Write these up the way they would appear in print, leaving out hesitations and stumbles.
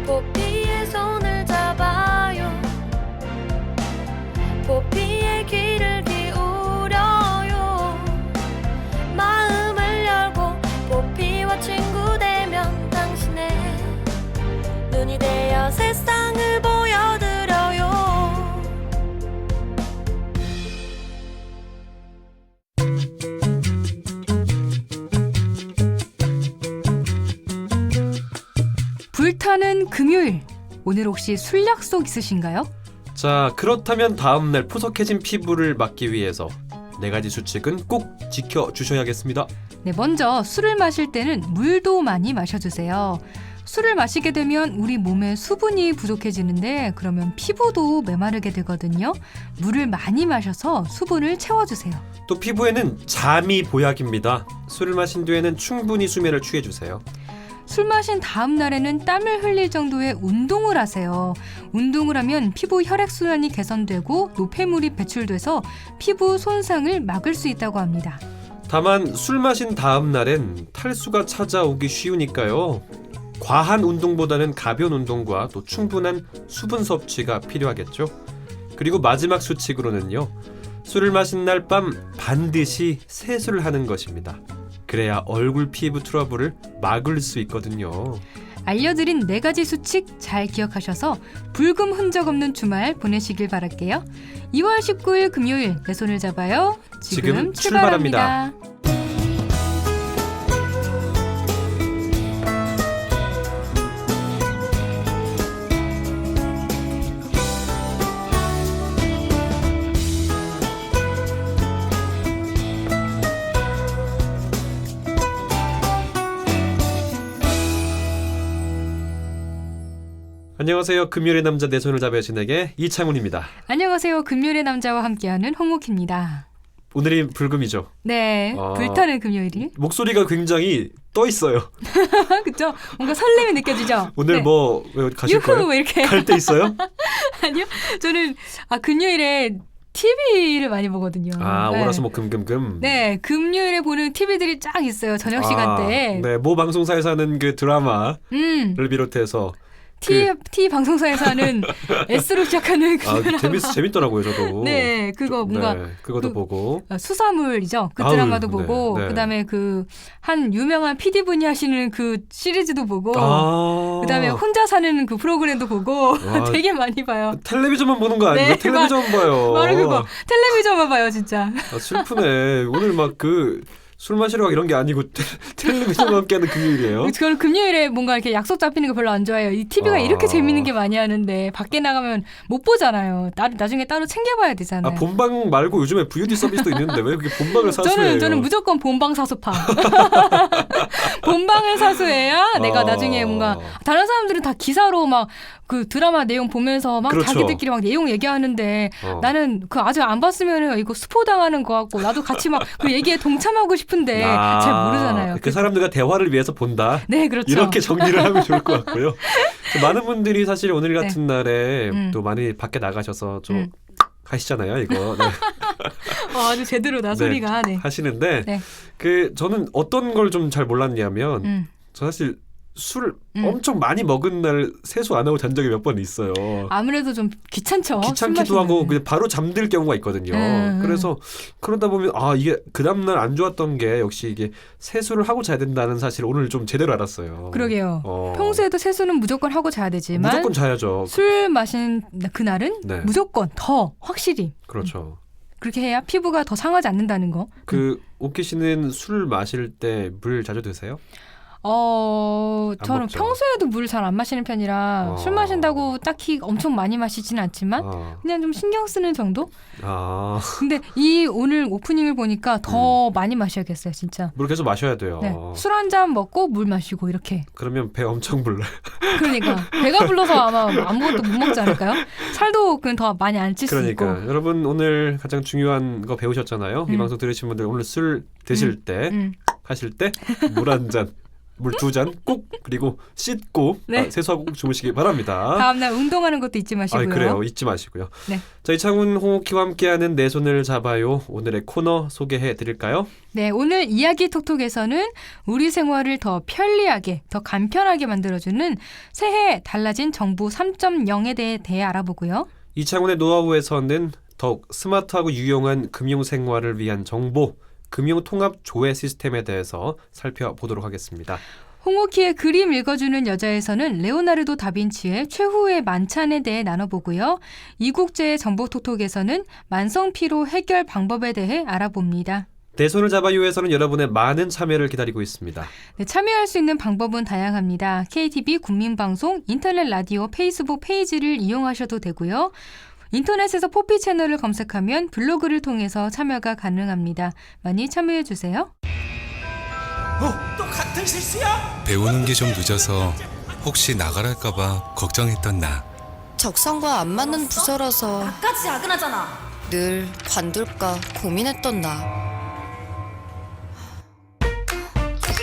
포피의 손을 잡아요. 포피의 귀를 기울여요. 마음을 열고 포피와 친구 되면 당신의 눈이 되어 세상을 보여드려요. 불타는 금요일, 오늘 혹시 술 약속 있으신가요? 자, 그렇다면 다음날 푸석해진 피부를 막기 위해서 4가지 수칙은 꼭 지켜주셔야겠습니다. 네, 먼저 술을 마실 때는 물도 많이 마셔주세요. 술을 마시게 되면 우리 몸에 수분이 부족해지는데 그러면 피부도 메마르게 되거든요. 물을 많이 마셔서 수분을 채워주세요. 또 피부에는 잠이 보약입니다. 술을 마신 뒤에는 충분히 수면을 취해주세요. 술 마신 다음 날에는 땀을 흘릴 정도의 운동을 하세요. 운동을 하면 피부 혈액순환이 개선되고 노폐물이 배출돼서 피부 손상을 막을 수 있다고 합니다. 다만 술 마신 다음 날엔 탈수가 찾아오기 쉬우니까요. 과한 운동보다는 가벼운 운동과 또 충분한 수분 섭취가 필요하겠죠. 그리고 마지막 수칙으로는요. 술을 마신 날 밤 반드시 세수를 하는 것입니다. 그래야 얼굴 피부 트러블을 막을 수 있거든요. 알려드린 4가지 수칙 잘 기억하셔서 불금 흔적 없는 주말 보내시길 바랄게요. 2월 19일 금요일 내 손을 잡아요. 지금 출발합니다. 안녕하세요. 금요일의 남자 내 손을 잡아요 진에게 이창훈입니다. 안녕하세요. 금요일의 남자와 함께하는 홍옥희입니다. 오늘이 불금이죠. 네, 불타는 금요일이. 목소리가 굉장히 떠 있어요. 그렇죠? 뭔가 설렘이 느껴지죠? 오늘 네. 왜 가실 유후 거예요? 뭐 이렇게. 갈 때 있어요? 아니요. 저는 금요일에 TV를 많이 보거든요. 네. 월화수목금금금. 네, 금요일에 보는 TV들이 쫙 있어요. 저녁 시간대에. 네, 모 방송사에서 하는 그 드라마를 비롯해서 T 방송사에서 하는 S로 시작하는 그 드라마. 재밌더라고요, 저도. 네, 그거 뭔가 네, 그것도 보고. 수사물이죠. 그 드라마도 네, 보고 네. 그다음에 그 한 유명한 PD분이 하시는 그 시리즈도 보고 그다음에 혼자 사는 그 프로그램도 보고 되게 많이 봐요. 텔레비전만 보는 거 아니에요? 네, 텔레비전 봐요. 바로 그거. 텔레비전만 봐요, 진짜. 슬프네. 오늘 막 술 마시러 가고 이런 게 아니고 텔레비전과 함께하는 금요일이에요. 저는 금요일에 뭔가 이렇게 약속 잡히는 거 별로 안 좋아해요. 이 TV가 이렇게 재밌는 게 많이 하는데 밖에 나가면 못 보잖아요. 나중에 따로 챙겨봐야 되잖아요. 본방 말고 요즘에 VOD 서비스도 있는데 왜 그렇게 본방을 사수해요? 저는 무조건 본방 사수파. 본방을 사수해야 내가 나중에 뭔가 다른 사람들은 다 기사로 막 그 드라마 내용 보면서 막 그렇죠. 자기들끼리 막 내용 얘기하는데 나는 그 아직 안 봤으면 이거 스포 당하는 것 같고 나도 같이 막 그 얘기에 동참하고 싶은데 잘 모르잖아요. 그 사람들과 대화를 위해서 본다. 네, 그렇죠. 이렇게 정리를 하면 좋을 것 같고요. 많은 분들이 사실 오늘 같은 날에 또 많이 밖에 나가셔서 좀 하시잖아요, 이거. 네. 아주 제대로 나 소리가. 네. 하시는데 네. 저는 어떤 걸 좀 잘 몰랐냐면 저 사실 술을 엄청 많이 먹은 날 세수 안 하고 잔 적이 몇 번 있어요. 아무래도 좀 귀찮죠. 귀찮기도 하고 그냥 바로 잠들 경우가 있거든요. 그래서 그러다 보면 이게 그 다음날 안 좋았던 게 역시 이게 세수를 하고 자야 된다는 사실을 오늘 좀 제대로 알았어요. 그러게요. 평소에도 세수는 무조건 하고 자야 되지만 무조건 자야죠. 술 마신 그날은 네. 무조건 더 확실히. 그렇죠. 그렇게 해야 피부가 더 상하지 않는다는 거. 오키 씨는 술 마실 때 물 자주 드세요? 저는 먹죠. 평소에도 물을 잘 안 마시는 편이라 술 마신다고 딱히 엄청 많이 마시지는 않지만 그냥 좀 신경 쓰는 정도? 근데 오늘 오프닝을 보니까 더 많이 마셔야겠어요, 진짜. 물 계속 마셔야 돼요. 네. 술 한 잔 먹고 물 마시고 이렇게. 그러면 배 엄청 불러요. 그러니까 배가 불러서 아마 아무것도 못 먹지 않을까요? 살도 그냥 더 많이 안 찔 수 있고. 그러니까 여러분 오늘 가장 중요한 거 배우셨잖아요. 이 방송 들으신 분들 오늘 술 드실 때 하실 때 물 한 잔 물 2잔 꼭 그리고 씻고 네. 세수하고 꼭 주무시기 바랍니다. 다음날 운동하는 것도 잊지 마시고요. 그래요. 잊지 마시고요. 네. 자, 이창훈 홍옥희와 함께하는 내 손을 잡아요. 오늘의 코너 소개해 드릴까요? 네, 오늘 이야기 톡톡에서는 우리 생활을 더 편리하게, 더 간편하게 만들어주는 새해 달라진 정부 3.0에 대해 알아보고요. 이창훈의 노하우에서는 더욱 스마트하고 유용한 금융생활을 위한 정보, 금융통합조회 시스템에 대해서 살펴보도록 하겠습니다. 홍옥희의 그림 읽어주는 여자에서는 레오나르도 다빈치의 최후의 만찬에 대해 나눠보고요. 이국제의 정보톡톡에서는 만성피로 해결 방법에 대해 알아봅니다. 내 손을 잡아요에서는 여러분의 많은 참여를 기다리고 있습니다. 네, 참여할 수 있는 방법은 다양합니다. KTV 국민방송, 인터넷 라디오, 페이스북 페이지를 이용하셔도 되고요. 인터넷에서 포피 채널을 검색하면 블로그를 통해서 참여가 가능합니다. 많이 참여해주세요. 또 같은 실수야? 배우는 게 좀 늦어서 혹시 나가랄까봐 걱정했던 나. 적성과 안 맞는 부서라서 까지 야근하잖아. 늘 관둘까 고민했던 나.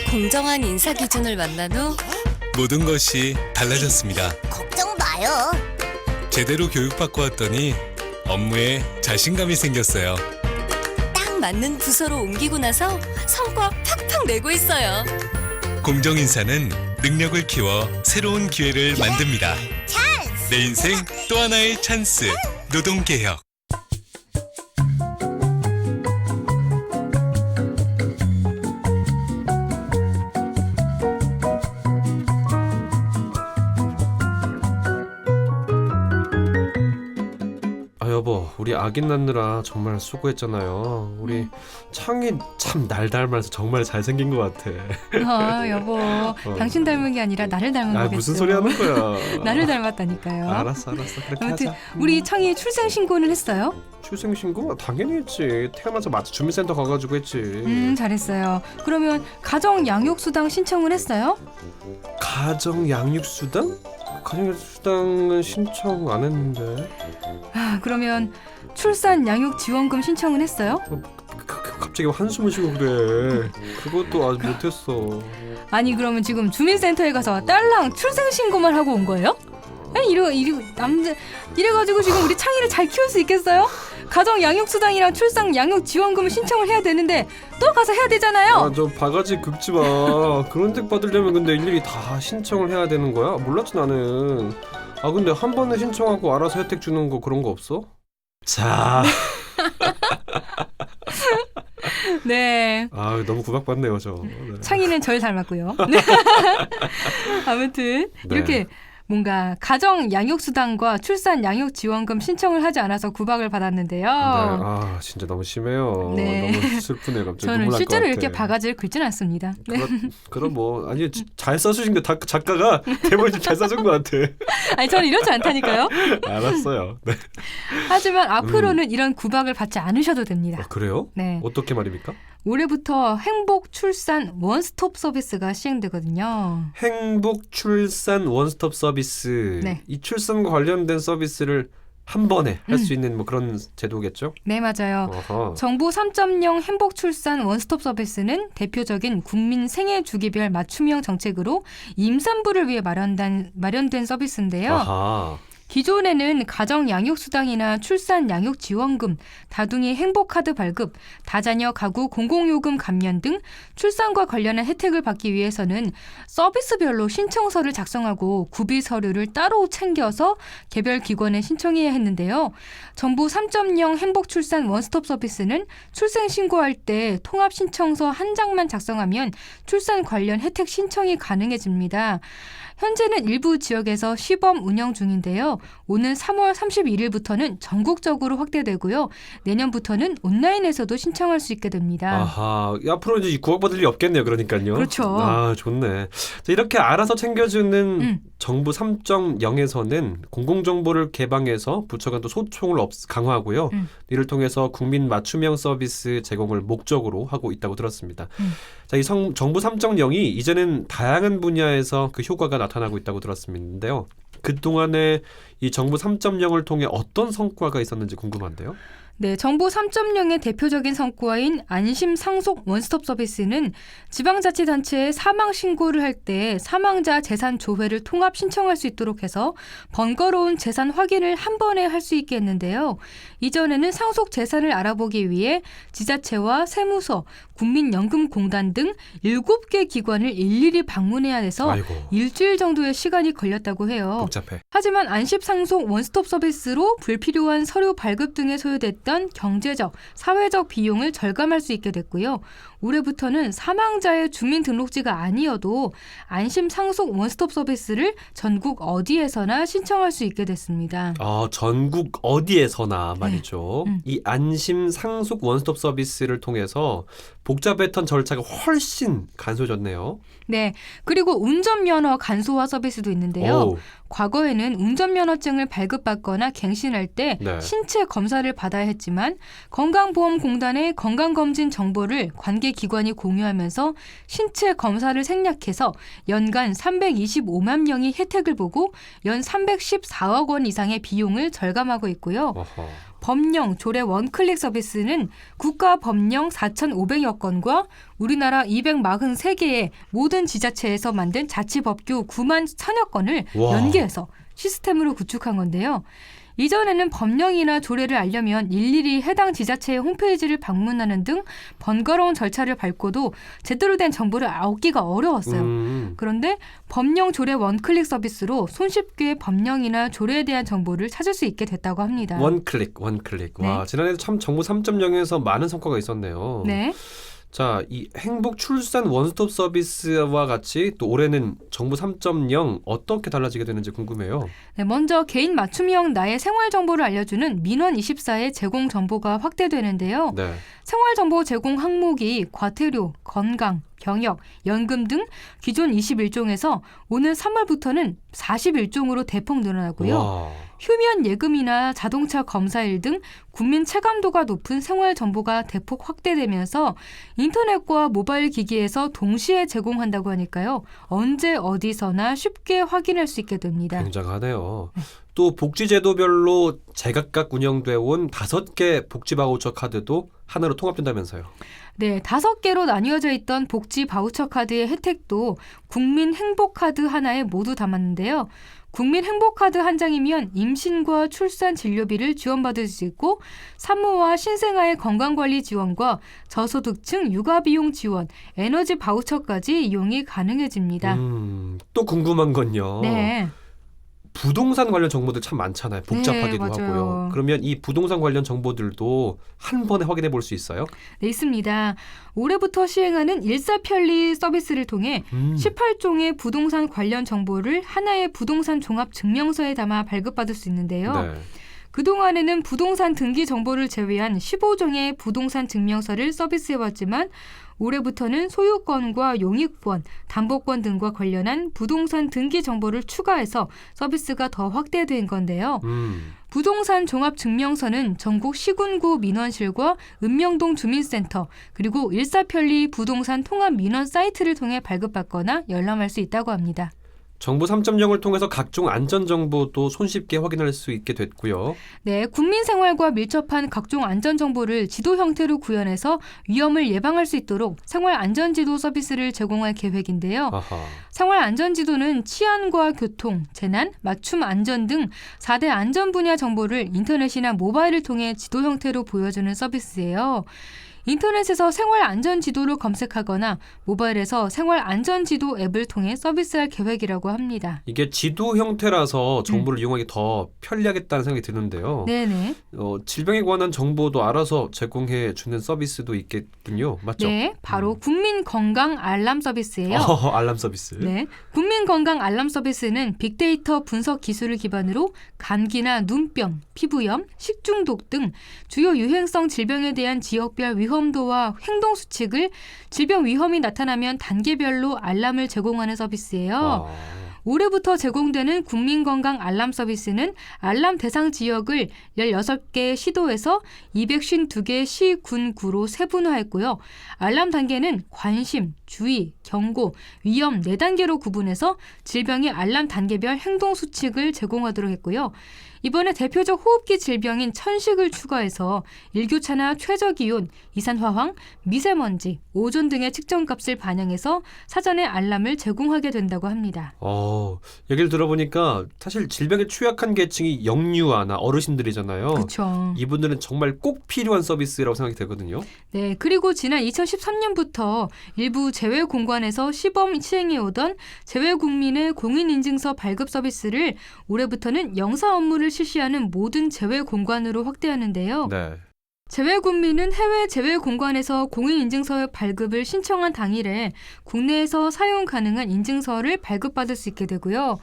공정한 인사 기준을 만난 후 모든 것이 달라졌습니다. 걱정 마요. 제대로 교육받고 왔더니 업무에 자신감이 생겼어요. 딱 맞는 부서로 옮기고 나서 성과 팍팍 내고 있어요. 공정인사는 능력을 키워 새로운 기회를 만듭니다. 내 인생 또 하나의 찬스. 노동개혁. 여보, 우리 아기 낳느라 정말 수고했잖아요. 우리 창이 참 날 닮아서 정말 잘생긴 것 같아. 여보, 당신 닮은 게 아니라 나를 닮은 거겠죠. 무슨 소리 하는 거야. 나를 닮았다니까요. 알았어. 그렇게 아무튼 하자. 우리 창이 출생신고는 했어요? 출생신고? 당연히 했지. 태어나자마자 주민센터 가가지고 했지. 잘했어요. 그러면 가정 양육수당 신청을 했어요? 가정 양육수당? 가정 양육수당은 신청 안 했는데. 그러면 출산 양육 지원금 신청은 했어요? 갑자기 한숨을 쉬고 그래. 그것도 아직 못했어. 아니 그러면 지금 주민센터에 가서 딸랑 출생신고만 하고 온 거예요? 아니 이래가지고 지금 우리 창이를 잘 키울 수 있겠어요? 가정 양육수당이랑 출산 양육 지원금을 신청을 해야 되는데 또 가서 해야 되잖아요. 저 바가지 긁지 마. 그런 택 받으려면 근데 일일이 다 신청을 해야 되는 거야? 몰랐지 나는. 근데 한 번에 신청하고 알아서 혜택 주는 거 그런 거 없어? 자. 네. 너무 구박받네요 저. 네. 창이는 절 닮았고요. 아무튼 네. 이렇게 뭔가 가정 양육수당과 출산 양육지원금 신청을 하지 않아서 구박을 받았는데요. 네. 진짜 너무 심해요. 네. 너무 슬프네요. 갑자기 저는 눈물 날 실제로 것 이렇게 같아. 바가지를 긁진 않습니다. 네. 그럼 뭐 아니 잘 써주신 게 작가가 대본이 잘 써준 것 같아. 아니 저는 이렇지 않다니까요. 알았어요. 네. 하지만 앞으로는 이런 구박을 받지 않으셔도 됩니다. 그래요? 네. 어떻게 말입니까? 올해부터 행복 출산 원스톱 서비스가 시행되거든요. 행복 출산 원스톱 서비스. 네. 이 출산과 관련된 서비스를 한 번에 할 수 있는 뭐 그런 제도겠죠? 네, 맞아요. 어허. 정부 3.0 행복 출산 원스톱 서비스는 대표적인 국민 생애 주기별 맞춤형 정책으로 임산부를 위해 마련된 서비스인데요. 아하. 기존에는 가정 양육수당이나 출산 양육 지원금, 다둥이 행복카드 발급, 다자녀 가구 공공요금 감면 등 출산과 관련한 혜택을 받기 위해서는 서비스별로 신청서를 작성하고 구비 서류를 따로 챙겨서 개별 기관에 신청해야 했는데요. 정부 3.0 행복 출산 원스톱 서비스는 출생 신고할 때 통합 신청서 한 장만 작성하면 출산 관련 혜택 신청이 가능해집니다. 현재는 일부 지역에서 시범 운영 중인데요. 오는 3월 31일부터는 전국적으로 확대되고요. 내년부터는 온라인에서도 신청할 수 있게 됩니다. 아하. 앞으로 이제 구박받을 일이 없겠네요. 그러니까요. 그렇죠. 좋네. 자, 이렇게 알아서 챙겨주는 정부 3.0에서는 공공정보를 개방해서 부처가 또 소통을 강화하고요. 이를 통해서 국민 맞춤형 서비스 제공을 목적으로 하고 있다고 들었습니다. 자, 이 정부 3.0이 이제는 다양한 분야에서 그 효과가 나타나고 있다고 들었는데요. 그동안에 이 정부 3.0을 통해 어떤 성과가 있었는지 궁금한데요. 네, 정부 3.0의 대표적인 성과인 안심 상속 원스톱 서비스는 지방자치단체에 사망 신고를 할 때 사망자 재산 조회를 통합 신청할 수 있도록 해서 번거로운 재산 확인을 한 번에 할 수 있게 했는데요. 이전에는 상속 재산을 알아보기 위해 지자체와 세무서, 국민연금공단 등 7개 기관을 일일이 방문해야 해서 아이고. 일주일 정도의 시간이 걸렸다고 해요. 복잡해. 하지만 안심상속 원스톱 서비스로 불필요한 서류 발급 등에 소요됐던 경제적, 사회적 비용을 절감할 수 있게 됐고요. 올해부터는 사망자의 주민등록지가 아니어도 안심상속 원스톱 서비스를 전국 어디에서나 신청할 수 있게 됐습니다. 전국 어디에서나 말이죠. 네. 이 안심 상속 원스톱 서비스를 통해서 복잡했던 절차가 훨씬 간소해졌네요. 네, 그리고 운전면허 간소화 서비스도 있는데요. 오. 과거에는 운전면허증을 발급받거나 갱신할 때 네. 신체 검사를 받아야 했지만 건강보험공단의 건강검진 정보를 관계기관이 공유하면서 신체 검사를 생략해서 연간 325만 명이 혜택을 보고 연 314억 원 이상의 비용을 절감하고 있고요. 어허. 법령 조례 원클릭 서비스는 국가 법령 4,500여 건과 우리나라 243개의 모든 지자체에서 만든 자치법규 9만 1,000여 건을 와. 연계해서 시스템으로 구축한 건데요. 이전에는 법령이나 조례를 알려면 일일이 해당 지자체의 홈페이지를 방문하는 등 번거로운 절차를 밟고도 제대로 된 정보를 얻기가 어려웠어요. 그런데 법령 조례 원클릭 서비스로 손쉽게 법령이나 조례에 대한 정보를 찾을 수 있게 됐다고 합니다. 원클릭. 네. 와, 지난해도 참 정부 3.0에서 많은 성과가 있었네요. 네. 자, 이 행복 출산 원스톱 서비스와 같이 또 올해는 정부 3.0 어떻게 달라지게 되는지 궁금해요. 네, 먼저 개인 맞춤형 나의 생활 정보를 알려주는 민원24의 제공 정보가 확대되는데요. 네. 생활 정보 제공 항목이 과태료, 건강, 병역, 연금 등 기존 21종에서 오는 3월부터는 41종으로 대폭 늘어나고요. 와. 휴면 예금이나 자동차 검사일 등 국민 체감도가 높은 생활 정보가 대폭 확대되면서 인터넷과 모바일 기기에서 동시에 제공한다고 하니까요. 언제 어디서나 쉽게 확인할 수 있게 됩니다. 굉장하네요. 또 복지제도별로 제각각 운영돼 온 5개 복지 바우처 카드도 하나로 통합된다면서요. 네, 5개로 나뉘어져 있던 복지 바우처 카드의 혜택도 국민 행복카드 하나에 모두 담았는데요. 국민 행복카드 한 장이면 임신과 출산 진료비를 지원받을 수 있고 산모와 신생아의 건강관리 지원과 저소득층 육아비용 지원, 에너지 바우처까지 이용이 가능해집니다. 또 궁금한 건요. 네. 부동산 관련 정보들 참 많잖아요. 복잡하기도 네, 맞아요. 하고요. 그러면 이 부동산 관련 정보들도 한 번에 확인해 볼 수 있어요? 네, 있습니다. 올해부터 시행하는 일사편리 서비스를 통해 18종의 부동산 관련 정보를 하나의 부동산 종합 증명서에 담아 발급받을 수 있는데요. 네. 그동안에는 부동산 등기 정보를 제외한 15종의 부동산 증명서를 서비스해왔지만 올해부터는 소유권과 용익권, 담보권 등과 관련한 부동산 등기 정보를 추가해서 서비스가 더 확대된 건데요. 부동산 종합증명서는 전국 시군구 민원실과 읍명동 주민센터 그리고 일사편리 부동산 통합 민원 사이트를 통해 발급받거나 열람할 수 있다고 합니다. 정부 3.0을 통해서 각종 안전정보도 손쉽게 확인할 수 있게 됐고요. 네, 국민 생활과 밀접한 각종 안전정보를 지도 형태로 구현해서 위험을 예방할 수 있도록 생활안전지도 서비스를 제공할 계획인데요. 아하. 생활안전지도는 치안과 교통, 재난, 맞춤 안전 등 4대 안전 분야 정보를 인터넷이나 모바일을 통해 지도 형태로 보여주는 서비스예요. 인터넷에서 생활안전지도를 검색하거나 모바일에서 생활안전지도 앱을 통해 서비스할 계획이라고 합니다. 이게 지도 형태라서 정보를 이용하기 더 편리하겠다는 생각이 드는데요. 네네. 질병에 관한 정보도 알아서 제공해 주는 서비스도 있겠군요. 맞죠? 네, 바로 국민건강 알람 서비스예요. 알람 서비스. 네, 국민건강 알람 서비스는 빅데이터 분석 기술을 기반으로 감기나 눈병, 피부염, 식중독 등 주요 유행성 질병에 대한 지역별 위험도와 행동 수칙을 질병 위험이 나타나면 단계별로 알람을 제공하는 서비스예요. 올해부터 제공되는 국민건강 알람 서비스는 알람 대상 지역을 16개 시도에서 252개 시, 군, 구로 세분화했고요. 알람 단계는 관심, 주의, 경고, 위험 4단계로 구분해서 질병의 알람 단계별 행동 수칙을 제공하도록 했고요. 이번에 대표적 호흡기 질병인 천식을 추가해서 일교차나 최저기온, 이산화황, 미세먼지, 오존 등의 측정값을 반영해서 사전에 알람을 제공하게 된다고 합니다. 얘기를 들어보니까 사실 질병에 취약한 계층이 영유아나 어르신들이잖아요. 그렇죠. 이분들은 정말 꼭 필요한 서비스라고 생각이 되거든요. 네, 그리고 지난 2013년부터 일부 재외공관에서 시범 시행해오던 재외국민의 공인인증서 발급 서비스를 올해부터는 영사 업무를 실시하는 모든 재외공관으로 확대하는데요. 네. 재외국민은 해외 재외공관에서 공인인증서 발급을 신청한 당일에 국내에서 사용 가능한 인증서를 발급받을 수 있게 되고요.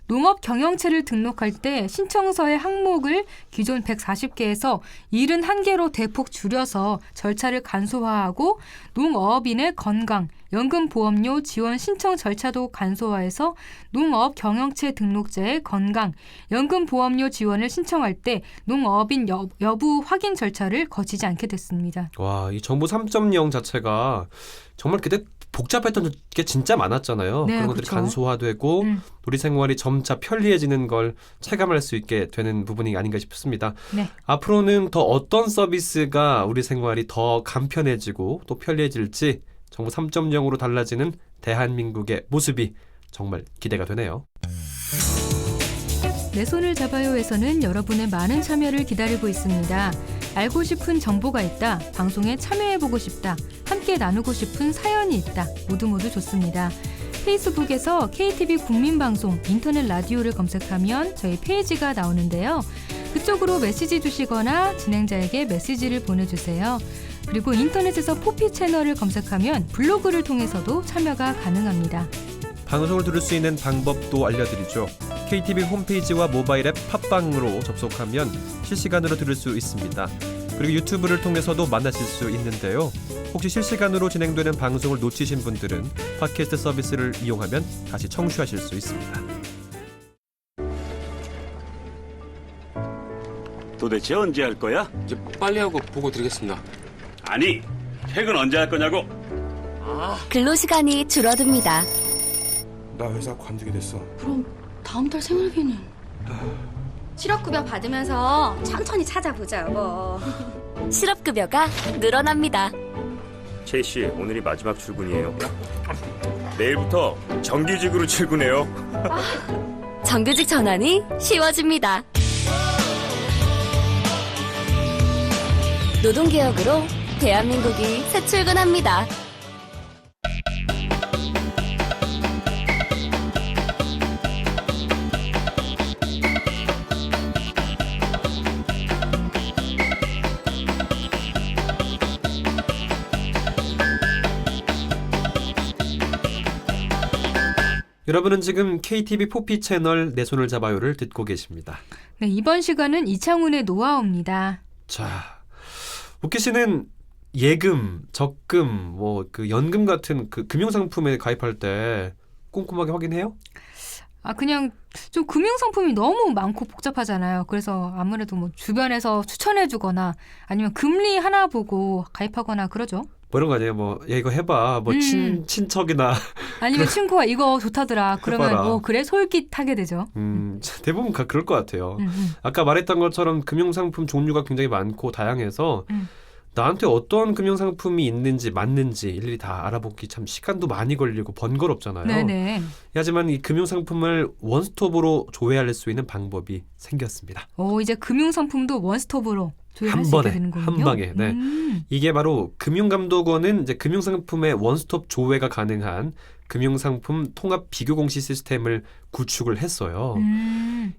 농업 경영체를 등록할 때 신청서의 항목을 기존 140개에서 71개로 대폭 줄여서 절차를 간소화하고 농업인의 건강, 연금보험료 지원 신청 절차도 간소화해서 농업 경영체 등록자의 건강, 연금보험료 지원을 신청할 때 농업인 여부 확인 절차를 거치지 않게 됐습니다. 와, 이 정부 3.0 자체가 정말 그때 복잡했던 게 진짜 많았잖아요. 네, 그런 것들이 그쵸. 간소화되고 우리 생활이 점차 편리해지는 걸 체감할 수 있게 되는 부분이 아닌가 싶습니다. 네. 앞으로는 더 어떤 서비스가 우리 생활이 더 간편해지고 또 편리해질지 정부 3.0으로 달라지는 대한민국의 모습이 정말 기대가 되네요. 내 손을 잡아요에서는 여러분의 많은 참여를 기다리고 있습니다. 알고 싶은 정보가 있다, 방송에 참여해보고 싶다, 함께 나누고 싶은 사연이 있다, 모두 좋습니다. 페이스북에서 KTV 국민방송 인터넷 라디오를 검색하면 저희 페이지가 나오는데요. 그쪽으로 메시지 주시거나 진행자에게 메시지를 보내주세요. 그리고 인터넷에서 포피 채널을 검색하면 블로그를 통해서도 참여가 가능합니다. 방송을 들을 수 있는 방법도 알려드리죠. KTV 홈페이지와 모바일 앱 팟빵으로 접속하면 실시간으로 들을 수 있습니다. 그리고 유튜브를 통해서도 만나실 수 있는데요. 혹시 실시간으로 진행되는 방송을 놓치신 분들은 팟캐스트 서비스를 이용하면 다시 청취하실 수 있습니다. 도대체 언제 할 거야? 이제 빨리 하고 보고 드리겠습니다. 아니, 퇴근 언제 할 거냐고? 근로시간이 줄어듭니다. 나 회사 관두게 됐어. 그럼 다음 달 생활비는? 실업급여 받으면서 천천히 찾아보자, 여보. 실업급여가 늘어납니다. 최 씨, 오늘이 마지막 출근이에요. 내일부터 정규직으로 출근해요. 정규직 전환이 쉬워집니다. 노동개혁으로 대한민국이 새 출근합니다. 여러분은 지금 KTV 포피 채널 내 손을 잡아요를 듣고 계십니다. 네, 이번 시간은 이창훈의 노하우입니다. 자, 우키 씨는 예금, 적금, 그 연금 같은 그 금융상품에 가입할 때 꼼꼼하게 확인해요? 그냥 좀 금융상품이 너무 많고 복잡하잖아요. 그래서 아무래도 주변에서 추천해주거나 아니면 금리 하나 보고 가입하거나 그러죠. 뭐 이런 거 아니에요? 야, 이거 해봐. 친척이나. 아니면 친구가 이거 좋다더라. 그러면 해봐라. 그래? 솔깃하게 되죠. 대부분 그럴 것 같아요. 아까 말했던 것처럼 금융상품 종류가 굉장히 많고 다양해서 나한테 어떤 금융상품이 있는지 맞는지 일일이 다 알아보기 참 시간도 많이 걸리고 번거롭잖아요. 네네. 하지만 이 금융상품을 원스톱으로 조회할 수 있는 방법이 생겼습니다. 이제 금융상품도 원스톱으로 조회할 한 수 있게 번에, 되는군요. 한 방에. 네. 이게 바로 금융감독원은 이제 금융상품의 원스톱 조회가 가능한 금융상품 통합 비교 공시 시스템을 구축을 했어요.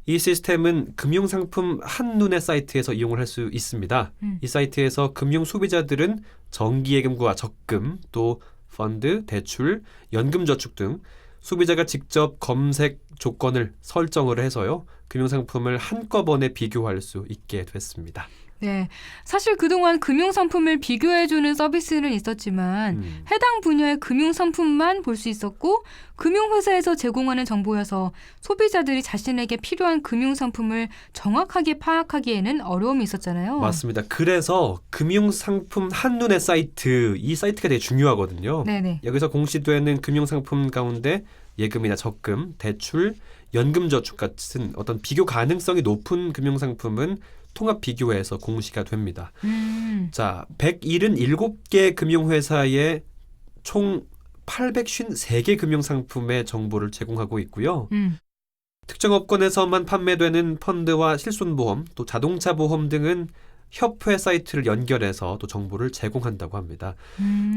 이 시스템은 금융상품 한눈에 사이트에서 이용을 할 수 있습니다. 이 사이트에서 금융 소비자들은 정기예금과 적금, 또 펀드, 대출, 연금저축 등 소비자가 직접 검색 조건을 설정을 해서요. 금융상품을 한꺼번에 비교할 수 있게 됐습니다. 네, 사실 그동안 금융상품을 비교해주는 서비스는 있었지만 해당 분야의 금융상품만 볼 수 있었고 금융회사에서 제공하는 정보여서 소비자들이 자신에게 필요한 금융상품을 정확하게 파악하기에는 어려움이 있었잖아요. 맞습니다. 그래서 금융상품 한눈의 사이트, 이 사이트가 되게 중요하거든요. 네네. 여기서 공시되는 금융상품 가운데 예금이나 적금, 대출, 연금저축 같은 어떤 비교 가능성이 높은 금융상품은 통합 비교해서 공시가 됩니다. 자, 177개 금융회사에 총 853개 금융상품의 정보를 제공하고 있고요. 특정 업권에서만 판매되는 펀드와 실손보험, 또 자동차 보험 등은 협회 사이트를 연결해서 또 정보를 제공한다고 합니다.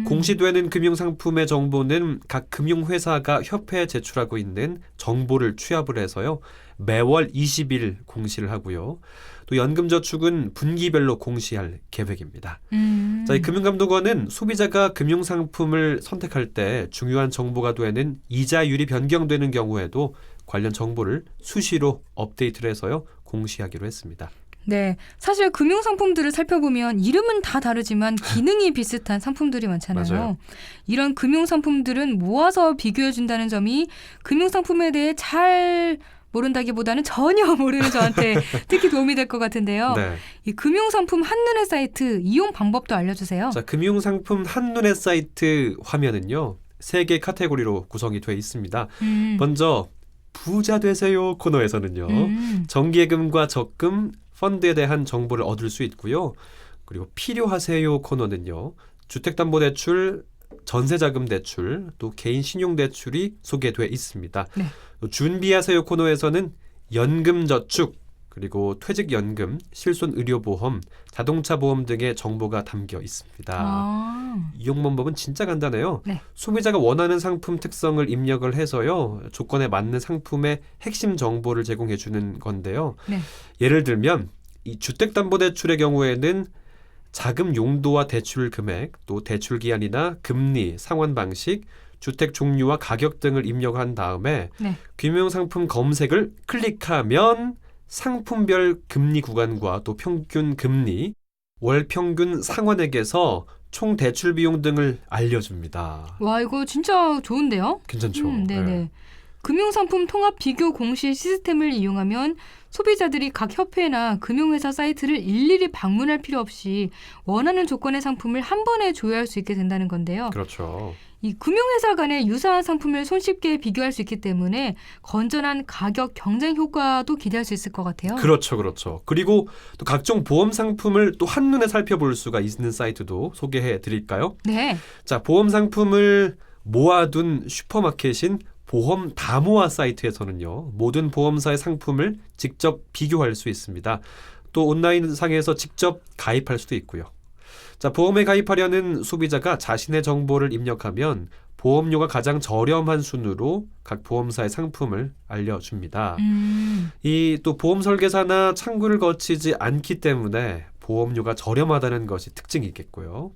공시되는 금융상품의 정보는 각 금융회사가 협회에 제출하고 있는 정보를 취합을 해서요. 매월 20일 공시를 하고요. 또 연금저축은 분기별로 공시할 계획입니다. 자, 이 금융감독원은 소비자가 금융상품을 선택할 때 중요한 정보가 되는 이자율이 변경되는 경우에도 관련 정보를 수시로 업데이트를 해서요. 공시하기로 했습니다. 네, 사실 금융상품들을 살펴보면 이름은 다 다르지만 기능이 비슷한 상품들이 많잖아요. 맞아요. 이런 금융상품들은 모아서 비교해준다는 점이 금융상품에 대해 잘 모른다기보다는 전혀 모르는 저한테 특히 도움이 될 것 같은데요. 네. 이 금융상품 한눈에 사이트 이용 방법도 알려주세요. 자, 금융상품 한눈에 사이트 화면은요. 3개 카테고리로 구성이 되어 있습니다. 먼저 부자 되세요 코너에서는요. 정기예금과 적금, 펀드에 대한 정보를 얻을 수 있고요. 그리고 필요하세요 코너는요. 주택담보대출, 전세자금대출, 또 개인 신용대출이 소개되어 있습니다. 네. 또 준비하세요 코너에서는 연금저축, 그리고 퇴직연금, 실손의료보험, 자동차보험 등의 정보가 담겨 있습니다. 이용 방법은 진짜 간단해요. 네. 소비자가 원하는 상품 특성을 입력을 해서요. 조건에 맞는 상품의 핵심 정보를 제공해 주는 건데요. 네. 예를 들면 이 주택담보대출의 경우에는 자금 용도와 대출 금액, 또 대출 기한이나 금리, 상환 방식, 주택 종류와 가격 등을 입력한 다음에 네. 금융상품 검색을 클릭하면 상품별 금리 구간과 또 평균 금리, 월 평균 상환액에서 총 대출 비용 등을 알려줍니다. 와, 이거 진짜 좋은데요? 괜찮죠? 네네. 네. 금융상품 통합 비교 공시 시스템을 이용하면 소비자들이 각 협회나 금융회사 사이트를 일일이 방문할 필요 없이 원하는 조건의 상품을 한 번에 조회할 수 있게 된다는 건데요. 그렇죠. 이 금융회사 간의 유사한 상품을 손쉽게 비교할 수 있기 때문에 건전한 가격 경쟁 효과도 기대할 수 있을 것 같아요. 그렇죠, 그렇죠. 그리고 또 각종 보험 상품을 또 한눈에 살펴볼 수가 있는 사이트도 소개해 드릴까요? 네. 자, 보험 상품을 모아둔 슈퍼마켓인 보험 다모아 사이트에서는요. 모든 보험사의 상품을 직접 비교할 수 있습니다. 또 온라인상에서 직접 가입할 수도 있고요. 자, 보험에 가입하려는 소비자가 자신의 정보를 입력하면 보험료가 가장 저렴한 순으로 각 보험사의 상품을 알려줍니다. 이 또 보험 설계사나 창구를 거치지 않기 때문에 보험료가 저렴하다는 것이 특징이겠고요.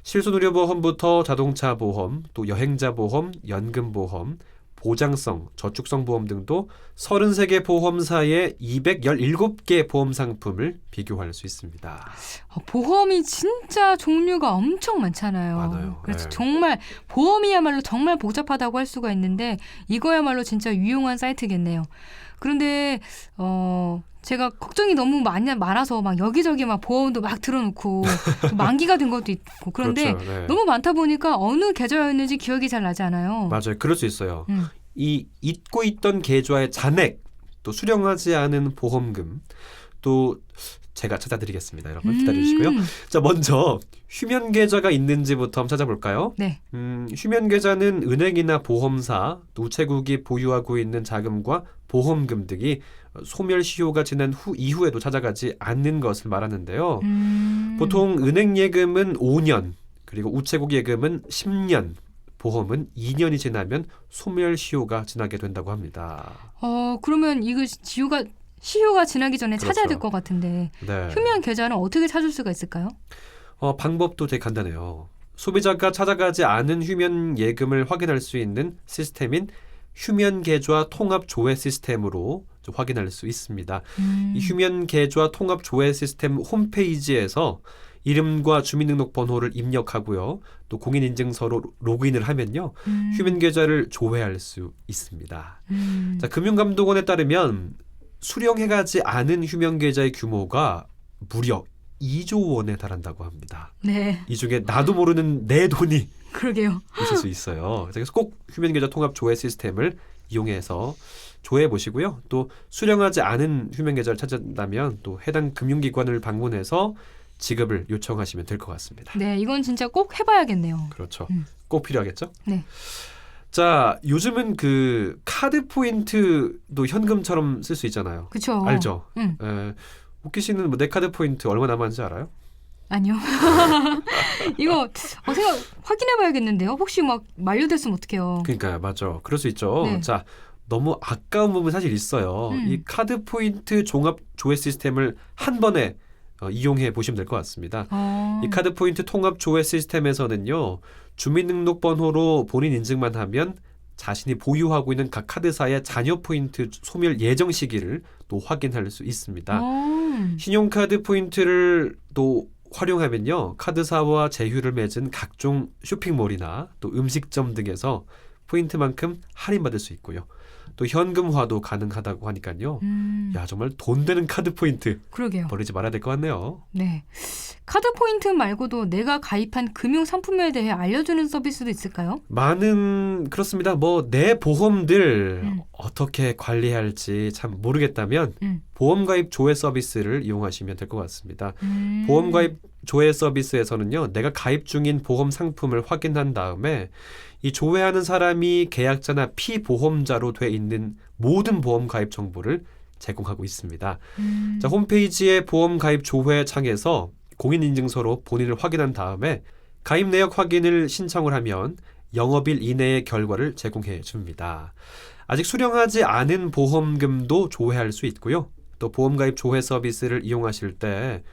실손의료보험부터 자동차 보험, 또 여행자 보험, 연금 보험, 보장성, 저축성 보험 등도 33개 보험사의 217개 보험 상품을 비교할 수 있습니다. 보험이 진짜 종류가 엄청 많잖아요. 많아요. 그래서 네. 정말 보험이야말로 정말 복잡하다고 할 수가 있는데 이거야말로 진짜 유용한 사이트겠네요. 그런데 제가 걱정이 너무 많아서 막 여기저기 막 보험도 막 들어놓고 또 만기가 된 것도 있고 그런데 그렇죠. 네. 너무 많다 보니까 어느 계좌였는지 기억이 잘 나지 않아요. 맞아요. 그럴 수 있어요. 음. 이 잊고 있던 계좌의 잔액, 또 수령하지 않은 보험금, 또 제가 찾아드리겠습니다. 여러분 기다려주시고요. 자, 먼저 휴면 계좌가 있는지부터 한번 찾아볼까요? 네. 휴면 계좌는 은행이나 보험사, 또 우체국이 보유하고 있는 자금과 보험금 등이 소멸시효가 지난 이후에도 찾아가지 않는 것을 말하는데요. 보통 은행 예금은 5년, 그리고 우체국 예금은 10년, 보험은 2년이 지나면 소멸시효가 지나게 된다고 합니다. 그러면 이거 시효가 지나기 전에 찾아야 될 그렇죠. 것 같은데 네. 휴면 계좌는 어떻게 찾을 수가 있을까요? 방법도 되게 간단해요. 소비자가 찾아가지 않은 휴면 예금을 확인할 수 있는 시스템인 휴면 계좌 통합 조회 시스템으로 좀 확인할 수 있습니다. 이 휴면 계좌 통합 조회 시스템 홈페이지에서 이름과 주민등록번호를 입력하고요. 또 공인인증서로 로그인을 하면요. 휴면 계좌를 조회할 수 있습니다. 자, 금융감독원에 따르면 수령해가지 않은 휴면 계좌의 규모가 무려 2조 원에 달한다고 합니다. 네. 이 중에 나도 모르는 내 돈이 그러게요. 있을 수 있어요. 그래서 꼭 휴면 계좌 통합 조회 시스템을 이용해서 조회해 보시고요. 또 수령하지 않은 휴면 계좌를 찾았다면 또 해당 금융기관을 방문해서 지급을 요청하시면 될 것 같습니다. 네, 이건 진짜 꼭 해봐야겠네요. 그렇죠. 꼭 필요하겠죠? 네. 자, 요즘은 그 카드 포인트도 현금처럼 쓸 수 있잖아요. 그렇죠. 알죠? 오키 씨는 뭐 내 카드 포인트 얼마 남았는지 알아요? 아니요. 이거 확인해봐야겠는데요. 혹시 막 만료됐으면 어떡해요. 그러니까 맞아. 그럴 수 있죠. 네. 자, 너무 아까운 부분 사실 있어요. 이 카드 포인트 종합 조회 시스템을 한 번에 이용해 보시면 될 것 같습니다. 이 카드 포인트 통합 조회 시스템에서는요. 주민등록번호로 본인 인증만 하면 자신이 보유하고 있는 각 카드사의 잔여 포인트 소멸 예정 시기를 또 확인할 수 있습니다. 신용카드 포인트를 또 활용하면요. 카드사와 제휴를 맺은 각종 쇼핑몰이나 또 음식점 등에서 포인트만큼 할인받을 수 있고요. 또 현금화도 가능하다고 하니까요. 야, 정말 돈 되는 카드 포인트 그러게요. 버리지 말아야 될 것 같네요. 네. 카드 포인트 말고도 내가 가입한 금융 상품에 대해 알려주는 서비스도 있을까요? 그렇습니다. 뭐 내 보험들 어떻게 관리할지 참 모르겠다면 보험 가입 조회 서비스를 이용하시면 될 것 같습니다. 보험 가입 조회 서비스에서는요. 내가 가입 중인 보험 상품을 확인한 다음에 이 조회하는 사람이 계약자나 피보험자로 돼 있는 모든 보험 가입 정보를 제공하고 있습니다. 자, 홈페이지의 보험 가입 조회 창에서 공인인증서로 본인을 확인한 다음에 가입 내역 확인을 신청을 하면 영업일 이내의 결과를 제공해 줍니다. 아직 수령하지 않은 보험금도 조회할 수 있고요. 또 보험 가입 조회 서비스를 이용하실 때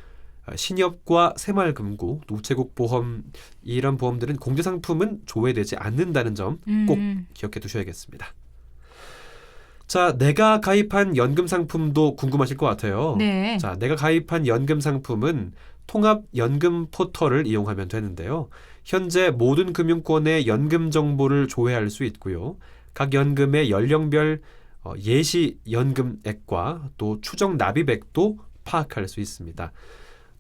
신협과 새마을금고, 우체국 보험 이런 보험들은 공제 상품은 조회되지 않는다는 점 꼭 기억해 두셔야겠습니다. 자, 내가 가입한 연금 상품도 궁금하실 것 같아요. 네. 자, 내가 가입한 연금 상품은 통합 연금 포털을 이용하면 되는데요. 현재 모든 금융권의 연금 정보를 조회할 수 있고요. 각 연금의 연령별 예시 연금액과 또 추정 납입액도 파악할 수 있습니다.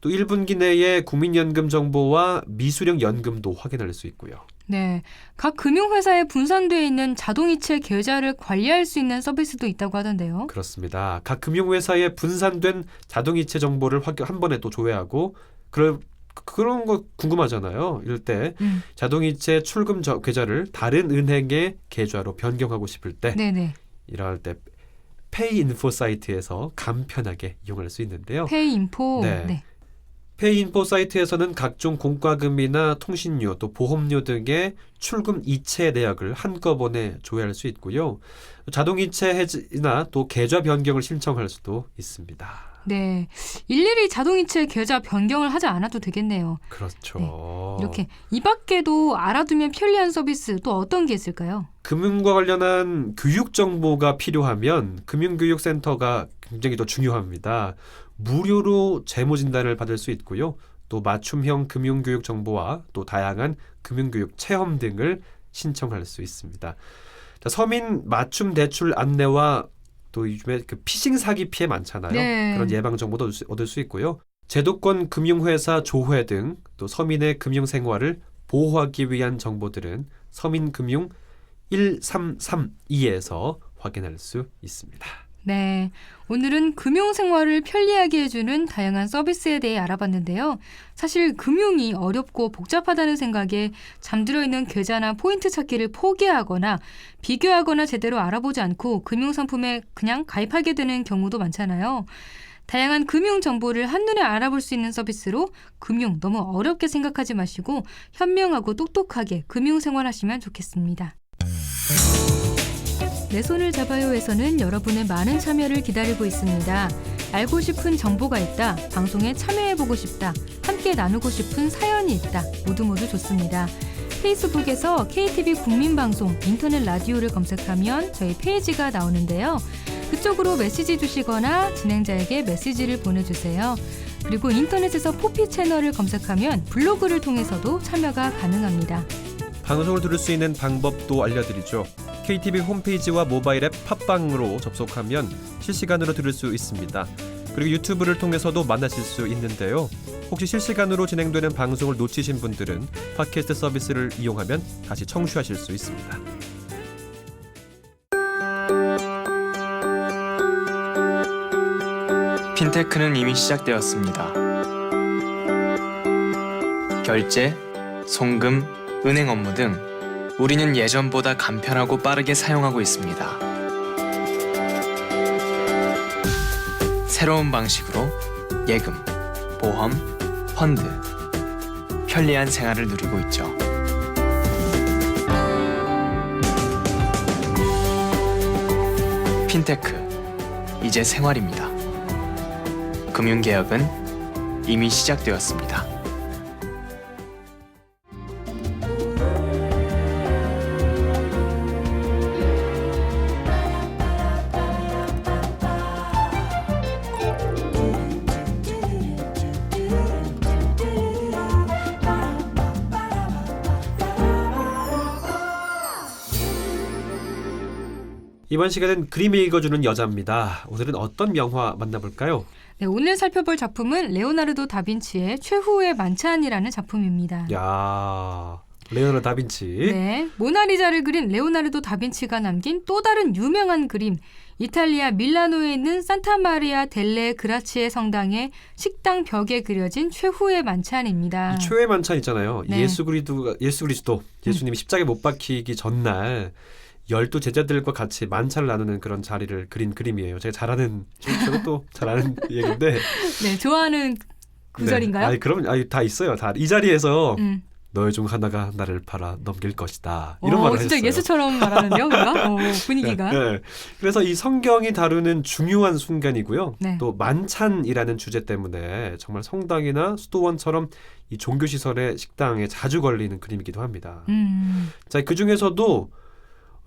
또 1분기 내에 국민연금 정보와 미수령 연금도 확인할 수 있고요. 네. 각 금융회사에 분산되어 있는 자동이체 계좌를 관리할 수 있는 서비스도 있다고 하던데요. 그렇습니다. 각 금융회사에 분산된 자동이체 정보를 한 번에 또 조회하고 그런 거 궁금하잖아요. 이럴 때 자동이체 출금 계좌를 다른 은행의 계좌로 변경하고 싶을 때 네네. 이럴 때 페이인포 사이트에서 간편하게 이용할 수 있는데요. 페이인포. 네. 네. 페이인포 사이트에서는 각종 공과금이나 통신료 또 보험료 등의 출금 이체 내역을 한꺼번에 조회할 수 있고요. 자동이체 해지나 또 계좌 변경을 신청할 수도 있습니다. 네. 일일이 자동이체 계좌 변경을 하지 않아도 되겠네요. 그렇죠. 네. 이렇게 이 밖에도 알아두면 편리한 서비스 또 어떤 게 있을까요? 금융과 관련한 교육 정보가 필요하면 금융교육센터가 굉장히 더 중요합니다. 무료로 재무진단을 받을 수 있고요. 또 맞춤형 금융교육 정보와 또 다양한 금융교육 체험 등을 신청할 수 있습니다. 자, 서민 맞춤 대출 안내와 또 요즘에 그 피싱 사기 피해 많잖아요. 네. 그런 예방 정보도 얻을 수 있고요. 제도권 금융회사 조회 등 또 서민의 금융 생활을 보호하기 위한 정보들은 서민금융 1332에서 확인할 수 있습니다. 네. 오늘은 금융 생활을 편리하게 해주는 다양한 서비스에 대해 알아봤는데요. 사실 금융이 어렵고 복잡하다는 생각에 잠들어 있는 계좌나 포인트 찾기를 포기하거나 비교하거나 제대로 알아보지 않고 금융 상품에 그냥 가입하게 되는 경우도 많잖아요. 다양한 금융 정보를 한눈에 알아볼 수 있는 서비스로 금융 너무 어렵게 생각하지 마시고 현명하고 똑똑하게 금융 생활하시면 좋겠습니다. 내 손을 잡아요에서는 여러분의 많은 참여를 기다리고 있습니다. 알고 싶은 정보가 있다, 방송에 참여해보고 싶다, 함께 나누고 싶은 사연이 있다, 모두 좋습니다. 페이스북에서 KTV 국민방송 인터넷 라디오를 검색하면 저희 페이지가 나오는데요. 그쪽으로 메시지 주시거나 진행자에게 메시지를 보내주세요. 그리고 인터넷에서 포피 채널을 검색하면 블로그를 통해서도 참여가 가능합니다. 방송을 들을 수 있는 방법도 알려드리죠. KTV 홈페이지와 모바일 앱 팟빵으로 접속하면 실시간으로 들을 수 있습니다. 그리고 유튜브를 통해서도 만나실 수 있는데요. 혹시 실시간으로 진행되는 방송을 놓치신 분들은 팟캐스트 서비스를 이용하면 다시 청취하실 수 있습니다. 핀테크는 이미 시작되었습니다. 결제, 송금, 은행 업무 등 우리는 예전보다 간편하고 빠르게 사용하고 있습니다. 새로운 방식으로 예금, 보험, 펀드, 편리한 생활을 누리고 있죠. 핀테크, 이제 생활입니다. 금융개혁은 이미 시작되었습니다. 이번 시간은 그림을 읽어주는 여자입니다. 오늘은 어떤 명화 만나볼까요? 네, 오늘 살펴볼 작품은 레오나르도 다빈치의 최후의 만찬이라는 작품입니다. 야, 레오나르도 다빈치. 네, 모나리자를 그린 레오나르도 다빈치가 남긴 또 다른 유명한 그림, 이탈리아 밀라노에 있는 산타마리아 델레 그라치에 성당의 식당 벽에 그려진 최후의 만찬입니다. 이 최후의 만찬 있잖아요. 네. 예수 그리스도, 예수님이 십자가에 못 박히기 전날 12 제자들과 같이 만찬을 나누는 그런 자리를 그린 그림이에요. 제가 저도 또 잘 아는 얘기인데. 네, 좋아하는 구절인가요? 네. 아니, 그럼 다 있어요. 다 이 자리에서 너희 중 하나가 나를 팔아 넘길 것이다. 이런 말을 진짜 했어요. 예수처럼 말하는데요, 뭔가? 분위기가. 네. 그래서 이 성경이 다루는 중요한 순간이고요. 네. 또 만찬이라는 주제 때문에 정말 성당이나 수도원처럼 이 종교시설의 식당에 자주 걸리는 그림이기도 합니다. 자, 그 중에서도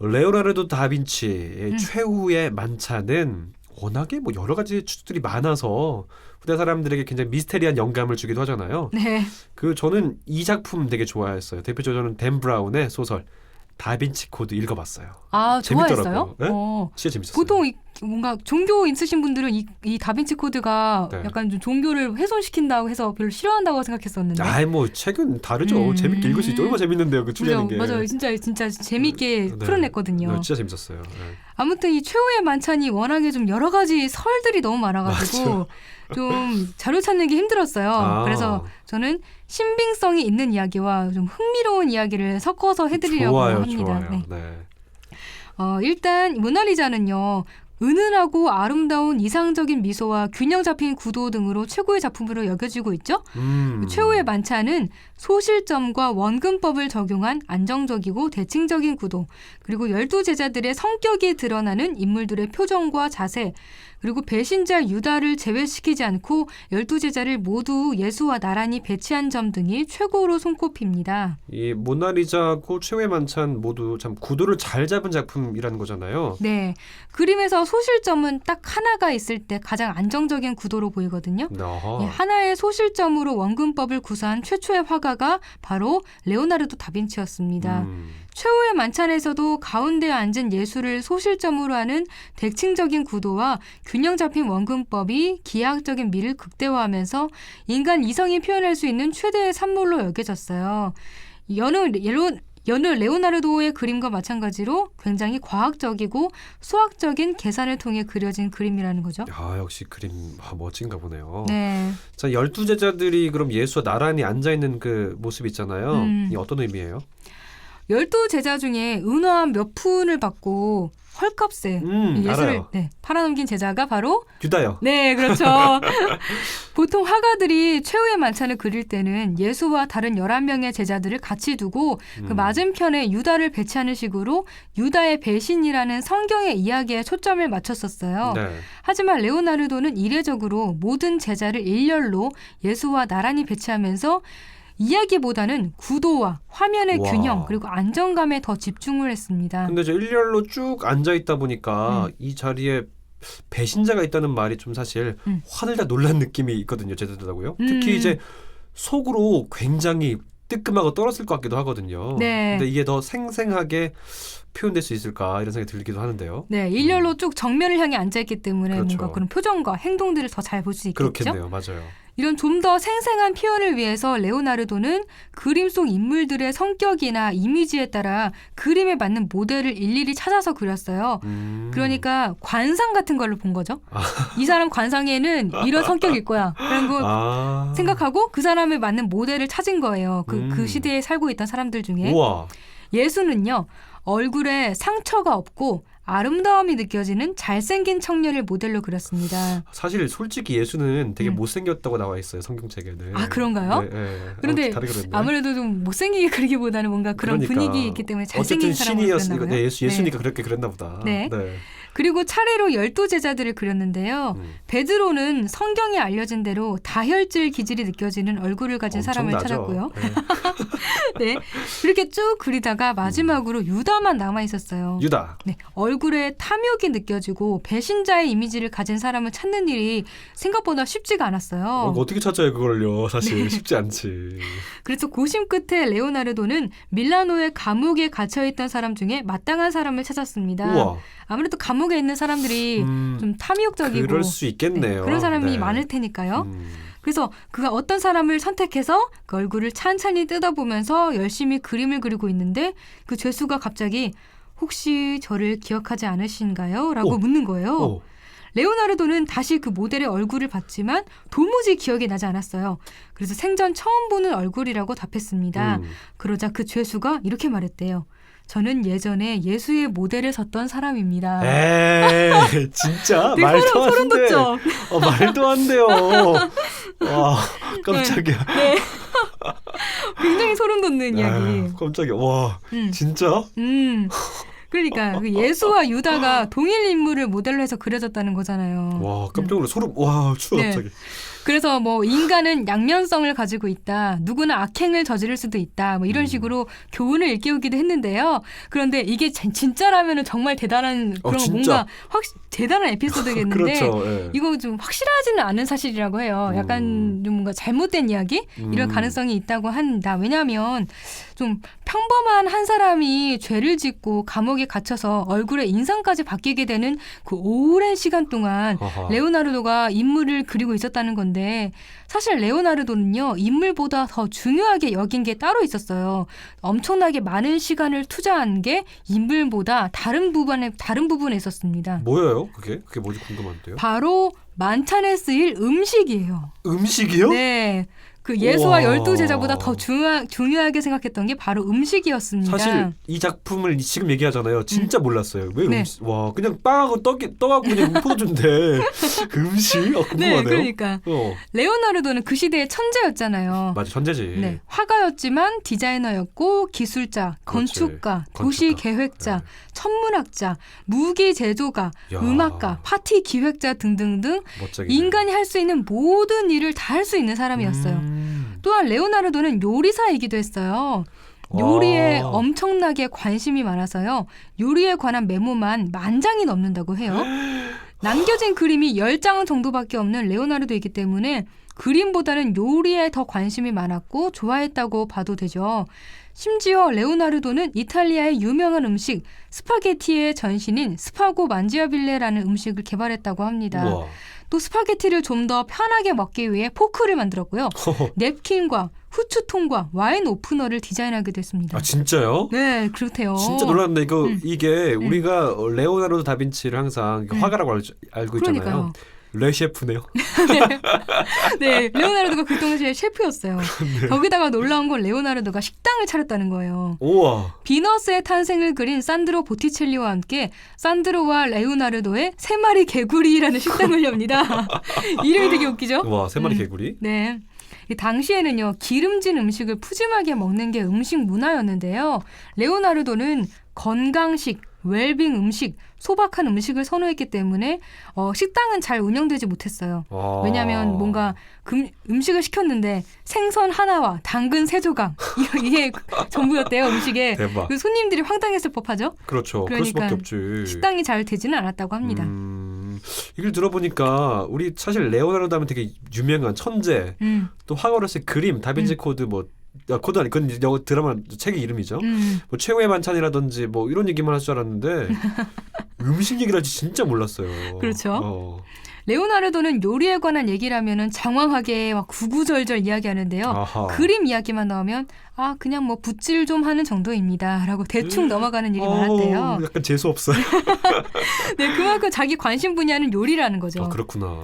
레오나르도 다빈치의 최후의 만찬은 워낙에 뭐 여러 가지 추측들이 많아서 후대 사람들에게 굉장히 미스테리한 영감을 주기도 하잖아요. 네. 저는 이 작품 되게 좋아했어요. 대표적으로 저는 댄 브라운의 소설 다빈치 코드 읽어봤어요. 아, 좋아했어요? 재밌더라고요. 네? 진짜 재밌었어요. 보통 뭔가 종교 있으신 분들은 이 다빈치 코드가 네. 약간 좀 종교를 훼손시킨다고 해서 별로 싫어한다고 생각했었는데. 아이 뭐 책은 다르죠. 재밌게 읽을 수 있죠. 얼마나 재밌는데요. 그 추리하는 게. 맞아요. 진짜 재밌게 네. 풀어냈거든요. 네, 진짜 재밌었어요. 네. 아무튼 이 최후의 만찬이 워낙에 좀 여러 가지 설들이 너무 많아가지고 좀 자료 찾는 게 힘들었어요. 그래서 저는 신빙성이 있는 이야기와 좀 흥미로운 이야기를 섞어서 해드리려고 합니다. 좋아요. 네. 네. 일단 모나리자는요. 은은하고 아름다운 이상적인 미소와 균형 잡힌 구도 등으로 최고의 작품으로 여겨지고 있죠. 최후의 만찬은 소실점과 원근법을 적용한 안정적이고 대칭적인 구도, 그리고 12 제자들의 성격이 드러나는 인물들의 표정과 자세, 그리고 배신자 유다를 제외시키지 않고 12 제자를 모두 예수와 나란히 배치한 점 등이 최고로 손꼽힙니다. 이 모나리자고 최후의 만찬 모두 참 구도를 잘 잡은 작품이라는 거잖아요. 네. 그림에서 소실점은 딱 하나가 있을 때 가장 안정적인 구도로 보이거든요. 예, 하나의 소실점으로 원근법을 구사한 최초의 화가가 바로 레오나르도 다빈치였습니다. 최후의 만찬에서도 가운데 앉은 예수를 소실점으로 하는 대칭적인 구도와 균형 잡힌 원근법이 기하학적인 미를 극대화하면서 인간 이성이 표현할 수 있는 최대의 산물로 여겨졌어요. 여느 레오나르도의 그림과 마찬가지로 굉장히 과학적이고 수학적인 계산을 통해 그려진 그림이라는 거죠. 역시 그림 멋진가 보네요. 네. 자, 12 제자들이 그럼 예수와 나란히 앉아있는 그 모습 있잖아요. 이게 어떤 의미예요? 12 제자 중에 은화 몇 푼을 받고 헐값에 예수를 팔아넘긴 제자가 바로 유다요. 네, 그렇죠. 보통 화가들이 최후의 만찬을 그릴 때는 예수와 다른 11명의 제자들을 같이 두고 그 맞은편에 유다를 배치하는 식으로 유다의 배신이라는 성경의 이야기에 초점을 맞췄었어요. 네. 하지만 레오나르도는 이례적으로 모든 제자를 일렬로 예수와 나란히 배치하면서 이야기보다는 구도와 화면의 균형 그리고 안정감에 더 집중을 했습니다. 근데 저 일렬로 쭉 앉아있다 보니까 이 자리에 배신자가 있다는 말이 좀 사실 화를 다 놀란 느낌이 있거든요. 제대로다고요. 특히 이제 속으로 굉장히 뜨끔하고 떨었을 것 같기도 하거든요. 네. 근데 이게 더 생생하게 표현될 수 있을까 이런 생각이 들기도 하는데요. 네, 일렬로 쭉 정면을 향해 앉아있기 때문에 그렇죠. 뭔가 그런 표정과 행동들을 더 잘 볼 수 있겠죠. 그렇겠네요. 맞아요. 이런 좀 더 생생한 표현을 위해서 레오나르도는 그림 속 인물들의 성격이나 이미지에 따라 그림에 맞는 모델을 일일이 찾아서 그렸어요. 그러니까 관상 같은 걸로 본 거죠. 이 사람 관상에는 이런 성격일 거야. 라는 거 생각하고 그 사람에 맞는 모델을 찾은 거예요. 그 시대에 살고 있던 사람들 중에. 우와. 예수는요. 얼굴에 상처가 없고 아름다움이 느껴지는 잘생긴 청년을 모델로 그렸습니다. 사실 솔직히 예수는 되게 못생겼다고 나와 있어요. 성경책에는. 아, 그런가요? 네, 네. 그런데 다르게 그렸네. 아무래도 좀 못생기게 그리기보다는 뭔가 그런 그러니까. 분위기 있기 때문에 잘생긴 어쨌든 사람으로 신이었으니까 그렸나 봐요. 예수니까 그렇게 그렸나 보다. 네. 그리고 차례로 12제자들을 그렸는데요. 베드로는 성경에 알려진 대로 다혈질 기질이 느껴지는 얼굴을 가진 사람을 찾았고요. 네. 그렇게 쭉 그리다가 마지막으로 유다만 남아 있었어요. 유다. 네. 얼굴에 탐욕이 느껴지고 배신자의 이미지를 가진 사람을 찾는 일이 생각보다 쉽지가 않았어요. 어떻게 찾아요 그걸요? 사실 네. 쉽지 않지. 그래서 고심 끝에 레오나르도는 밀라노의 감옥에 갇혀있던 사람 중에 마땅한 사람을 찾았습니다. 우와. 아무래도 감옥에 있는 사람들이 좀 탐욕적이고 그럴 수 있겠네요. 네, 그런 사람이 네. 많을 테니까요. 그래서 그가 어떤 사람을 선택해서 그 얼굴을 찬찬히 뜯어보면서 열심히 그림을 그리고 있는데 그 죄수가 갑자기 혹시 저를 기억하지 않으신가요? 라고 묻는 거예요. 레오나르도는 다시 그 모델의 얼굴을 봤지만 도무지 기억이 나지 않았어요. 그래서 생전 처음 보는 얼굴이라고 답했습니다. 그러자 그 죄수가 이렇게 말했대요. 저는 예전에 예수의 모델에 섰던 사람입니다. 에이, 진짜? 되게 말도 안 소름 돼. 돋죠? 말도 안 돼요. 와, 깜짝이야. 네. 굉장히 소름 돋는 이야기. 깜짝이야. 와, 진짜? 그러니까 그 예수와 유다가 동일 인물을 모델로 해서 그려졌다는 거잖아요. 와, 깜짝 놀라. 소름. 와, 추워 갑자기. 그래서 뭐 인간은 양면성을 가지고 있다. 누구나 악행을 저지를 수도 있다. 뭐 이런 식으로 교훈을 일깨우기도 했는데요. 그런데 이게 진짜라면은 정말 대단한 그런 뭔가 대단한 에피소드겠는데 그렇죠. 예. 이거 좀 확실하지는 않은 사실이라고 해요. 약간 좀 뭔가 잘못된 이야기 이런 가능성이 있다고 한다. 왜냐하면 좀 평범한 한 사람이 죄를 짓고 감옥에 갇혀서 얼굴의 인상까지 바뀌게 되는 그 오랜 시간 동안 레오나르도가 인물을 그리고 있었다는 건데 사실 레오나르도는요 인물보다 더 중요하게 여긴 게 따로 있었어요. 엄청나게 많은 시간을 투자한 게 인물보다 다른 부분에 있었습니다. 뭐예요? 그게 뭐지 궁금한데요. 바로 만찬에 쓰일 음식이에요. 음식이요? 네. 그 예수와 우와. 12제자보다 더 중요하게 생각했던 게 바로 음식이었습니다. 사실 이 작품을 지금 얘기하잖아요. 진짜 몰랐어요. 왜 네. 음식? 와, 그냥 빵하고 떡하고 그냥 포도주인데 그 음식? 궁금하네요. 네, 그러니까 레오나르도는 그 시대의 천재였잖아요. 맞아, 천재지. 네, 화가였지만 디자이너였고 기술자, 건축가, 도시 계획자, 천문학자, 무기 제조가, 야. 음악가, 파티 기획자 등등등 멋지게. 인간이 할 수 있는 모든 일을 다 할 수 있는 사람이었어요. 또한 레오나르도는 요리사이기도 했어요. 요리에 엄청나게 관심이 많아서요. 요리에 관한 메모만 10,000장이 넘는다고 해요. 남겨진 그림이 10장 정도밖에 없는 레오나르도이기 때문에 그림보다는 요리에 더 관심이 많았고 좋아했다고 봐도 되죠. 심지어 레오나르도는 이탈리아의 유명한 음식 스파게티의 전신인 스파고 만지아빌레라는 음식을 개발했다고 합니다. 우와. 또 스파게티를 좀 더 편하게 먹기 위해 포크를 만들었고요. 냅킨과 후추통과 와인 오프너를 디자인하기도 했습니다. 아, 진짜요? 네, 그렇대요. 진짜 놀랐는데 이게 우리가 레오나르도 다빈치를 항상 화가라고 알고 있잖아요. 그러니까요. 레 셰프네요. 네, 레오나르도가 그 당시에 셰프였어요. 거기다가 놀라운 건 레오나르도가 식당을 차렸다는 거예요. 우와. 비너스의 탄생을 그린 산드로 보티첼리와 함께 산드로와 레오나르도의 3마리 개구리라는 식당을 엽니다. 이름이 되게 웃기죠? 와, 3마리 개구리? 네. 이 당시에는요, 기름진 음식을 푸짐하게 먹는 게 음식 문화였는데요. 레오나르도는 건강식, 웰빙 음식, 소박한 음식을 선호했기 때문에 식당은 잘 운영되지 못했어요. 왜냐하면 뭔가 음식을 시켰는데 생선 하나와 당근 3조각 이게 전부였대요, 음식에. 대박. 그 손님들이 황당했을 법하죠. 그렇죠. 그럴 그러니까 수밖에 없지. 식당이 잘 되지는 않았다고 합니다. 얘기를 들어보니까 우리 사실 레오나르도 하면 되게 유명한 천재, 또 화가로서의 그림, 다빈치 코드 뭐 코드 아니 그건 영어 드라마 책의 이름이죠. 뭐 최후의 만찬이라든지 뭐 이런 얘기만 할 줄 알았는데 음식 얘기를 할지 진짜 몰랐어요. 그렇죠. 레오나르도는 요리에 관한 얘기를 하면은 장황하게 막 구구절절 이야기하는데요. 아하. 그림 이야기만 나오면 아 그냥 뭐 붓질 좀 하는 정도입니다라고 대충 넘어가는 일이 많았대요. 약간 재수 없어요. 네, 그만큼 자기 관심 분야는 요리라는 거죠. 아, 그렇구나.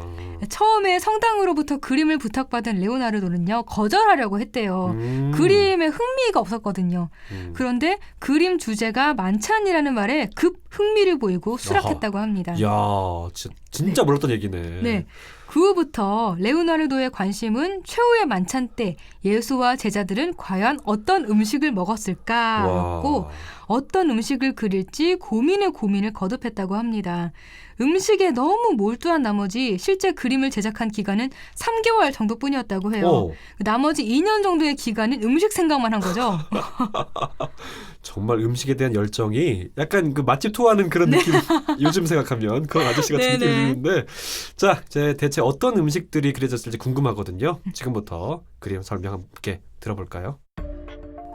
처음에 성당으로부터 그림을 부탁받은 레오나르도는요 거절하려고 했대요. 그림에 흥미가 없었거든요. 그런데 그림 주제가 만찬이라는 말에 급 흥미를 보이고 수락했다고 합니다. 이야, 진짜 몰랐던 얘기네. 네. 그 후부터 레오나르도의 관심은 최후의 만찬 때 예수와 제자들은 과연 어떤 음식을 먹었을까였고 어떤 음식을 그릴지 고민을 거듭했다고 합니다. 음식에 너무 몰두한 나머지 실제 그림을 제작한 기간은 3개월 정도뿐이었다고 해요. 나머지 2년 정도의 기간은 음식 생각만 한 거죠. 정말 음식에 대한 열정이 약간 그 맛집 투어하는 그런 느낌. 요즘 생각하면 그런 아저씨 같은 느낌이 드는데 자, 이제 대체 어떤 음식들이 그려졌을지 궁금하거든요. 지금부터 그림 설명 함께 들어볼까요?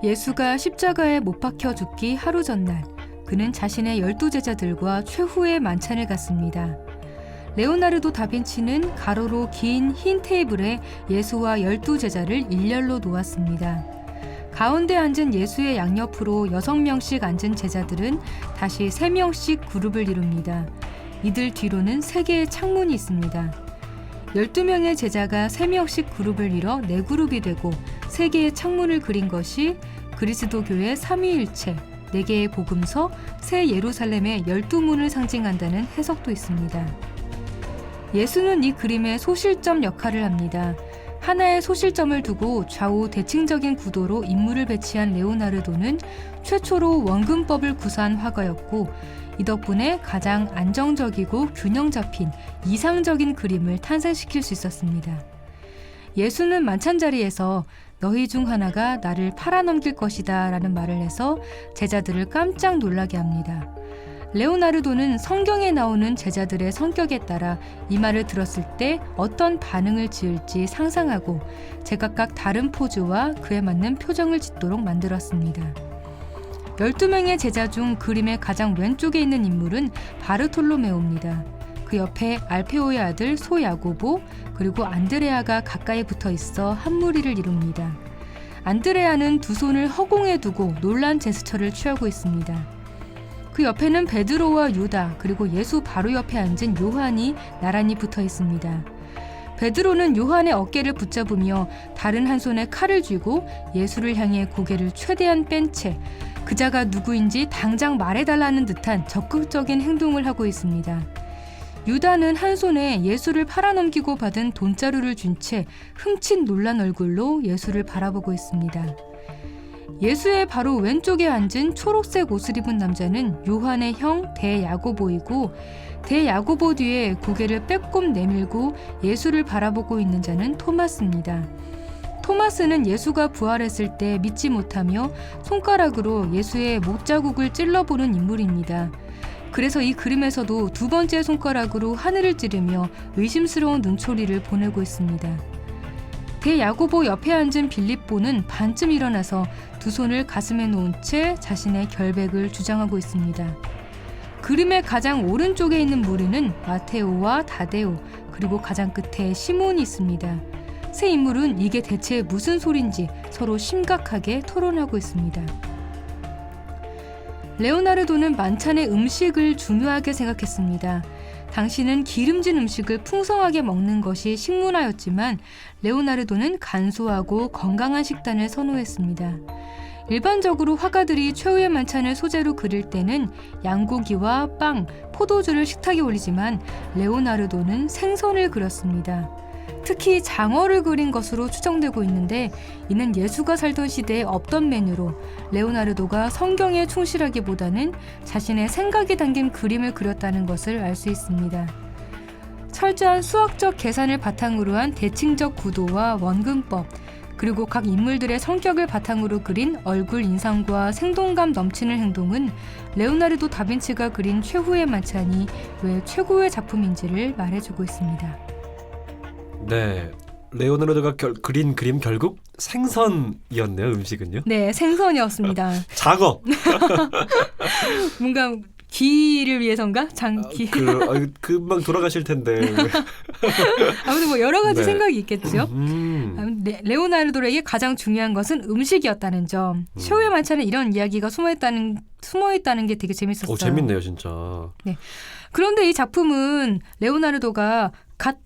예수가 십자가에 못 박혀 죽기 하루 전날 그는 자신의 12제자들과 최후의 만찬을 갖습니다. 레오나르도 다빈치는 가로로 긴 흰 테이블에 예수와 12제자를 일렬로 놓았습니다. 가운데 앉은 예수의 양옆으로 6명씩 앉은 제자들은 다시 3명씩 그룹을 이룹니다. 이들 뒤로는 3개의 창문이 있습니다. 12명의 제자가 3명씩 그룹을 이뤄 4그룹이 되고 3개의 창문을 그린 것이 그리스도교의 삼위일체, 4개의 복음서, 새 예루살렘의 12문을 상징한다는 해석도 있습니다. 예수는 이 그림의 소실점 역할을 합니다. 하나의 소실점을 두고 좌우 대칭적인 구도로 인물을 배치한 레오나르도는 최초로 원근법을 구사한 화가였고 이 덕분에 가장 안정적이고 균형 잡힌 이상적인 그림을 탄생시킬 수 있었습니다. 예수는 만찬 자리에서 너희 중 하나가 나를 팔아넘길 것이다 라는 말을 해서 제자들을 깜짝 놀라게 합니다. 레오나르도는 성경에 나오는 제자들의 성격에 따라 이 말을 들었을 때 어떤 반응을 지을지 상상하고 제각각 다른 포즈와 그에 맞는 표정을 짓도록 만들었습니다. 12명의 제자 중 그림의 가장 왼쪽에 있는 인물은 바르톨로메오입니다. 그 옆에 알페오의 아들 소야고보 그리고 안드레아가 가까이 붙어 있어 한 무리를 이룹니다. 안드레아는 두 손을 허공에 두고 놀란 제스처를 취하고 있습니다. 그 옆에는 베드로와 유다 그리고 예수 바로 옆에 앉은 요한이 나란히 붙어 있습니다. 베드로는 요한의 어깨를 붙잡으며 다른 한 손에 칼을 쥐고 예수를 향해 고개를 최대한 뺀 채 그자가 누구인지 당장 말해달라는 듯한 적극적인 행동을 하고 있습니다. 유다는 한 손에 예수를 팔아넘기고 받은 돈자루를 쥔 채 흠칫 놀란 얼굴로 예수를 바라보고 있습니다. 예수의 바로 왼쪽에 앉은 초록색 옷을 입은 남자는 요한의 형 대야고보이고 대야고보 뒤에 고개를 빼꼼 내밀고 예수를 바라보고 있는 자는 토마스입니다. 토마스는 예수가 부활했을 때 믿지 못하며 손가락으로 예수의 목자국을 찔러보는 인물입니다. 그래서 이 그림에서도 두 번째 손가락으로 하늘을 찌르며 의심스러운 눈초리를 보내고 있습니다. 대야고보 옆에 앉은 빌립보는 반쯤 일어나서 두 손을 가슴에 놓은 채 자신의 결백을 주장하고 있습니다. 그림의 가장 오른쪽에 있는 무리는 마테오와 다데오 그리고 가장 끝에 시몬이 있습니다. 세 인물은 이게 대체 무슨 소린지 서로 심각하게 토론하고 있습니다. 레오나르도는 만찬의 음식을 중요하게 생각했습니다. 당시는 기름진 음식을 풍성하게 먹는 것이 식문화였지만 레오나르도는 간소하고 건강한 식단을 선호했습니다. 일반적으로 화가들이 최후의 만찬을 소재로 그릴 때는 양고기와 빵, 포도주를 식탁에 올리지만 레오나르도는 생선을 그렸습니다. 특히 장어를 그린 것으로 추정되고 있는데 이는 예수가 살던 시대에 없던 메뉴로 레오나르도가 성경에 충실하기보다는 자신의 생각이 담긴 그림을 그렸다는 것을 알 수 있습니다. 철저한 수학적 계산을 바탕으로 한 대칭적 구도와 원근법, 그리고 각 인물들의 성격을 바탕으로 그린 얼굴 인상과 생동감 넘치는 행동은 레오나르도 다빈치가 그린 최후의 만찬이 왜 최고의 작품인지를 말해주고 있습니다. 네, 레오나르도가 그린 그림 결국 생선이었네요. 음식은요? 네, 생선이었습니다. 장어. 뭔가 기를 위해선가? 장기. 금방 돌아가실 텐데. 아무튼 뭐 여러 가지 네. 생각이 있겠죠. 레오나르도에게 가장 중요한 것은 음식이었다는 점. 최후의 만찬에 이런 이야기가 숨어있다는 게 되게 재밌었어요. 재밌네요, 진짜. 네. 그런데 이 작품은 레오나르도가 갓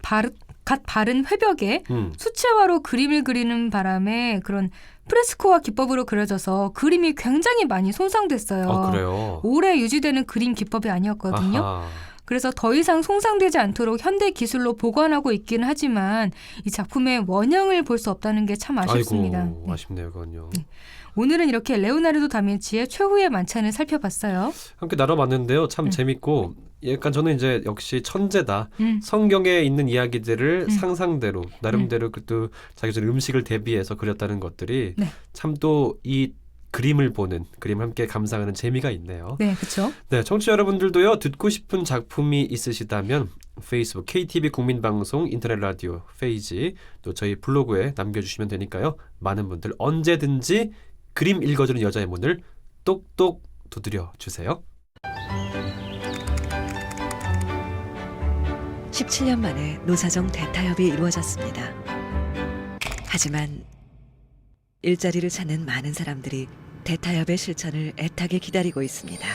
바른 회벽에 수채화로 그림을 그리는 바람에 그런 프레스코와 기법으로 그려져서 그림이 굉장히 많이 손상됐어요. 아, 그래요? 오래 유지되는 그림 기법이 아니었거든요. 아하. 그래서 더 이상 손상되지 않도록 현대 기술로 보관하고 있기는 하지만 이 작품의 원형을 볼 수 없다는 게 참 아쉽습니다. 아이고, 아쉽네요, 그건요. 네. 오늘은 이렇게 레오나르도 다빈치의 최후의 만찬을 살펴봤어요. 함께 나눠봤는데요. 참 재밌고 약간 저는 이제 역시 천재다. 성경에 있는 이야기들을 상상대로 나름대로 또 자기들 음식을 대비해서 그렸다는 것들이 네. 참 또 이 그림을 보는 그림을 함께 감상하는 재미가 있네요. 네, 그렇죠. 네, 청취자 여러분들도요. 듣고 싶은 작품이 있으시다면 페이스북 KTV 국민방송 인터넷 라디오 페이지 또 저희 블로그에 남겨주시면 되니까요. 많은 분들 언제든지 그림 읽어주는 여자의 문을 똑똑 두드려 주세요. 17년 만에 노사정 대타협이 이루어졌습니다. 하지만 일자리를 찾는 많은 사람들이 대타협의 실천을 애타게 기다리고 있습니다.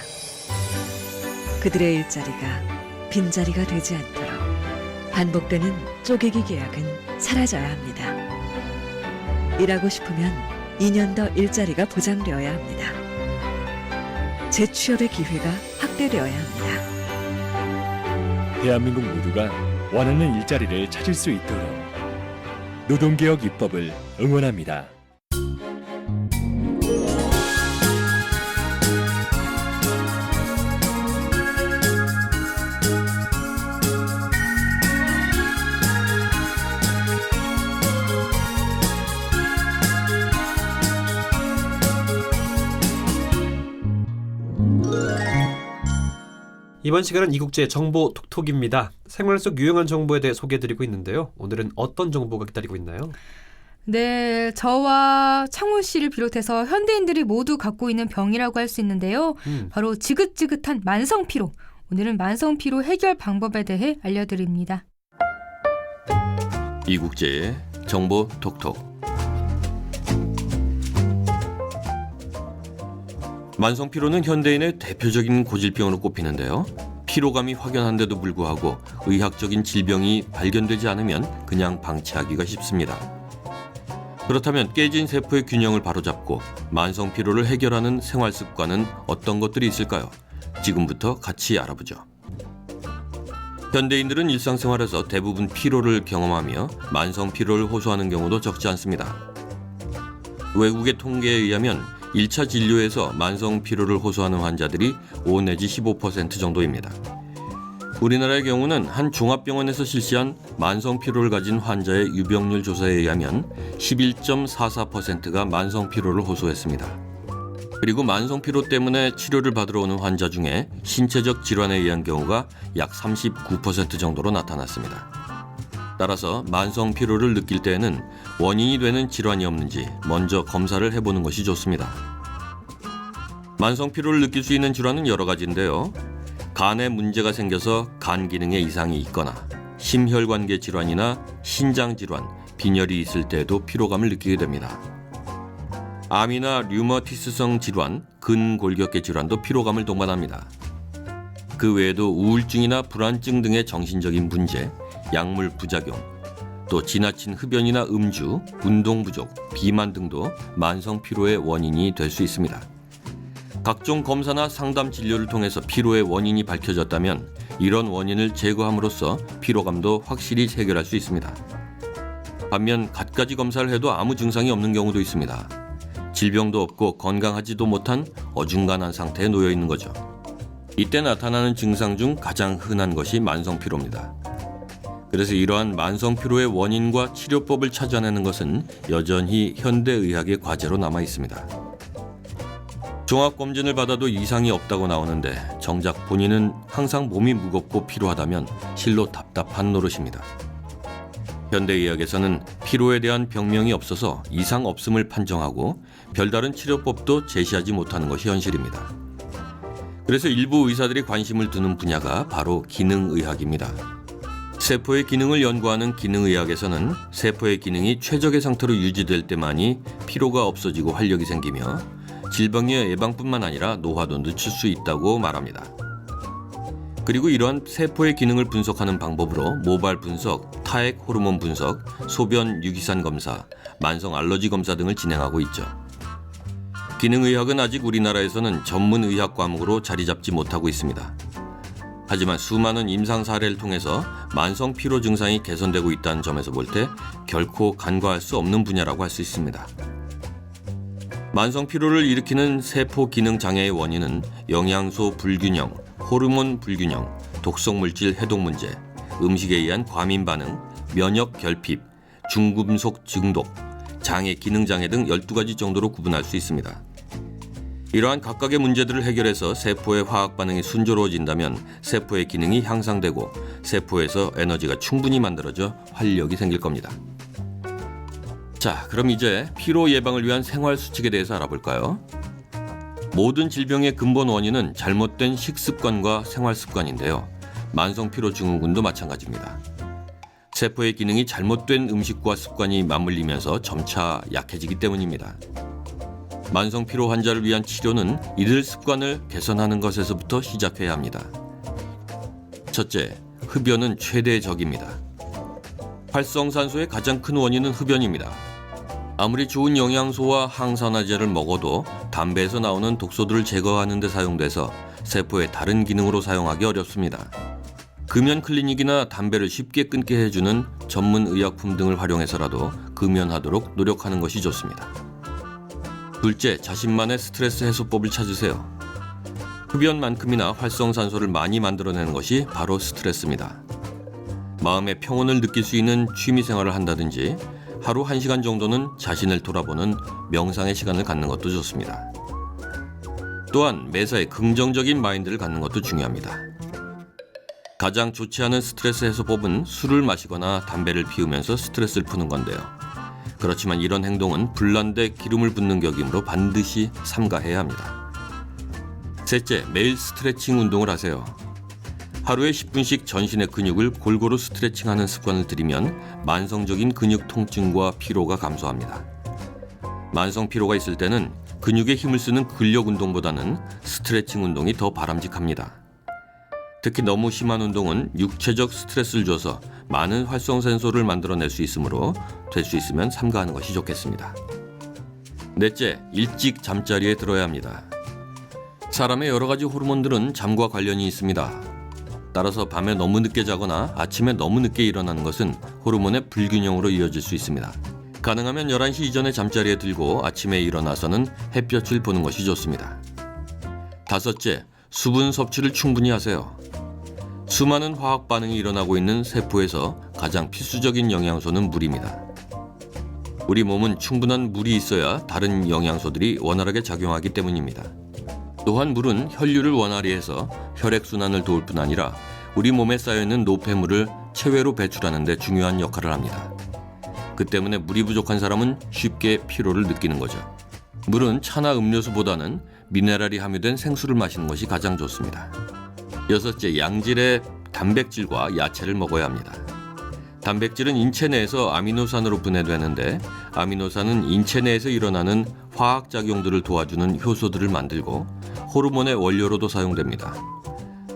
그들의 일자리가 빈자리가 되지 않도록 반복되는 쪼개기 계약은 사라져야 합니다. 일하고 싶으면 2년 더 일자리가 보장되어야 합니다. 재취업의 기회가 확대되어야 합니다. 대한민국 모두가 원하는 일자리를 찾을 수 있도록 노동개혁 입법을 응원합니다. 이번 시간은 이국제 정보 톡톡입니다. 생활 속 유용한 정보에 대해 소개해드리고 있는데요. 오늘은 어떤 정보가 기다리고 있나요? 네, 저와 창훈 씨를 비롯해서 현대인들이 모두 갖고 있는 병이라고 할 수 있는데요. 바로 지긋지긋한 만성피로. 오늘은 만성피로 해결 방법에 대해 알려드립니다. 이국제의 정보 톡톡. 만성피로는 현대인의 대표적인 고질병으로 꼽히는데요. 피로감이 확연한데도 불구하고 의학적인 질병이 발견되지 않으면 그냥 방치하기가 쉽습니다. 그렇다면 깨진 세포의 균형을 바로잡고 만성피로를 해결하는 생활 습관은 어떤 것들이 있을까요? 지금부터 같이 알아보죠. 현대인들은 일상생활에서 대부분 피로를 경험하며 만성피로를 호소하는 경우도 적지 않습니다. 외국의 통계에 의하면 1차 진료에서 만성 피로를 호소하는 환자들이 5 내지 15% 정도입니다. 우리나라의 경우는 한 종합병원에서 실시한 만성 피로를 가진 환자의 유병률 조사에 의하면 11.44%가 만성 피로를 호소했습니다. 그리고 만성 피로 때문에 치료를 받으러 오는 환자 중에 신체적 질환에 의한 경우가 약 39% 정도로 나타났습니다. 따라서 만성 피로를 느낄 때에는 원인이 되는 질환이 없는지 먼저 검사를 해보는 것이 좋습니다. 만성 피로를 느낄 수 있는 질환은 여러 가지인데요. 간에 문제가 생겨서 간 기능에 이상이 있거나 심혈관계 질환이나 신장 질환, 빈혈이 있을 때에도 피로감을 느끼게 됩니다. 암이나 류머티스성 질환, 근골격계 질환도 피로감을 동반합니다. 그 외에도 우울증이나 불안증 등의 정신적인 문제, 약물 부작용, 또 지나친 흡연이나 음주, 운동 부족, 비만 등도 만성 피로의 원인이 될 수 있습니다. 각종 검사나 상담 진료를 통해서 피로의 원인이 밝혀졌다면 이런 원인을 제거함으로써 피로감도 확실히 해결할 수 있습니다. 반면 갖가지 검사를 해도 아무 증상이 없는 경우도 있습니다. 질병도 없고 건강하지도 못한 어중간한 상태에 놓여 있는 거죠. 이때 나타나는 증상 중 가장 흔한 것이 만성 피로입니다. 그래서 이러한 만성 피로의 원인과 치료법을 찾아내는 것은 여전히 현대의학의 과제로 남아 있습니다. 종합검진을 받아도 이상이 없다고 나오는데 정작 본인은 항상 몸이 무겁고 피로하다면 실로 답답한 노릇입니다. 현대의학에서는 피로에 대한 병명이 없어서 이상 없음을 판정하고 별다른 치료법도 제시하지 못하는 것이 현실입니다. 그래서 일부 의사들이 관심을 두는 분야가 바로 기능의학입니다. 세포의 기능을 연구하는 기능의학에서는 세포의 기능이 최적의 상태로 유지될 때만이 피로가 없어지고 활력이 생기며 질병의 예방뿐만 아니라 노화도 늦출 수 있다고 말합니다. 그리고 이러한 세포의 기능을 분석하는 방법으로 모발 분석, 타액 호르몬 분석, 소변 유기산 검사, 만성 알러지 검사 등을 진행하고 있죠. 기능의학은 아직 우리나라에서는 전문 의학 과목으로 자리 잡지 못하고 있습니다. 하지만 수많은 임상 사례를 통해서 만성 피로 증상이 개선되고 있다는 점에서 볼 때 결코 간과할 수 없는 분야라고 할 수 있습니다. 만성 피로를 일으키는 세포 기능 장애의 원인은 영양소 불균형, 호르몬 불균형, 독성 물질 해독 문제, 음식에 의한 과민 반응, 면역 결핍, 중금속 중독, 장애 기능 장애 등 12가지 정도로 구분할 수 있습니다. 이러한 각각의 문제들을 해결해서 세포의 화학 반응이 순조로워진다면 세포의 기능이 향상되고 세포에서 에너지가 충분히 만들어져 활력이 생길 겁니다. 자, 그럼 이제 피로 예방을 위한 생활 수칙에 대해서 알아볼까요? 모든 질병의 근본 원인은 잘못된 식습관과 생활 습관인데요. 만성 피로 증후군도 마찬가지입니다. 세포의 기능이 잘못된 음식과 습관이 맞물리면서 점차 약해지기 때문입니다. 만성 피로 환자를 위한 치료는 이들 습관을 개선하는 것에서부터 시작해야 합니다. 첫째, 흡연은 최대의 적입니다. 활성산소의 가장 큰 원인은 흡연입니다. 아무리 좋은 영양소와 항산화제를 먹어도 담배에서 나오는 독소들을 제거하는 데 사용돼서 세포의 다른 기능으로 사용하기 어렵습니다. 금연 클리닉이나 담배를 쉽게 끊게 해주는 전문 의약품 등을 활용해서라도 금연하도록 노력하는 것이 좋습니다. 둘째, 자신만의 스트레스 해소법을 찾으세요. 흡연만큼이나 활성산소를 많이 만들어내는 것이 바로 스트레스입니다. 마음의 평온을 느낄 수 있는 취미생활을 한다든지 하루 1시간 정도는 자신을 돌아보는 명상의 시간을 갖는 것도 좋습니다. 또한 매사에 긍정적인 마인드를 갖는 것도 중요합니다. 가장 좋지 않은 스트레스 해소법은 술을 마시거나 담배를 피우면서 스트레스를 푸는 건데요. 그렇지만 이런 행동은 불난데 기름을 붓는 격이므로 반드시 삼가해야 합니다. 셋째, 매일 스트레칭 운동을 하세요. 하루에 10분씩 전신의 근육을 골고루 스트레칭하는 습관을 들이면 만성적인 근육 통증과 피로가 감소합니다. 만성 피로가 있을 때는 근육에 힘을 쓰는 근력 운동보다는 스트레칭 운동이 더 바람직합니다. 특히 너무 심한 운동은 육체적 스트레스를 줘서 많은 활성산소를 만들어낼 수 있으므로 될 수 있으면 삼가하는 것이 좋겠습니다. 넷째, 일찍 잠자리에 들어야 합니다. 사람의 여러 가지 호르몬들은 잠과 관련이 있습니다. 따라서 밤에 너무 늦게 자거나 아침에 너무 늦게 일어나는 것은 호르몬의 불균형으로 이어질 수 있습니다. 가능하면 11시 이전에 잠자리에 들고 아침에 일어나서는 햇볕을 보는 것이 좋습니다. 다섯째, 수분 섭취를 충분히 하세요. 수많은 화학 반응이 일어나고 있는 세포에서 가장 필수적인 영양소는 물입니다. 우리 몸은 충분한 물이 있어야 다른 영양소들이 원활하게 작용하기 때문입니다. 또한 물은 혈류를 원활히 해서 혈액순환을 도울 뿐 아니라 우리 몸에 쌓여있는 노폐물을 체외로 배출하는 데 중요한 역할을 합니다. 그 때문에 물이 부족한 사람은 쉽게 피로를 느끼는 거죠. 물은 차나 음료수보다는 미네랄이 함유된 생수를 마시는 것이 가장 좋습니다. 여섯째, 양질의 단백질과 야채를 먹어야 합니다. 단백질은 인체 내에서 아미노산으로 분해되는데 아미노산은 인체 내에서 일어나는 화학작용들을 도와주는 효소들을 만들고 호르몬의 원료로도 사용됩니다.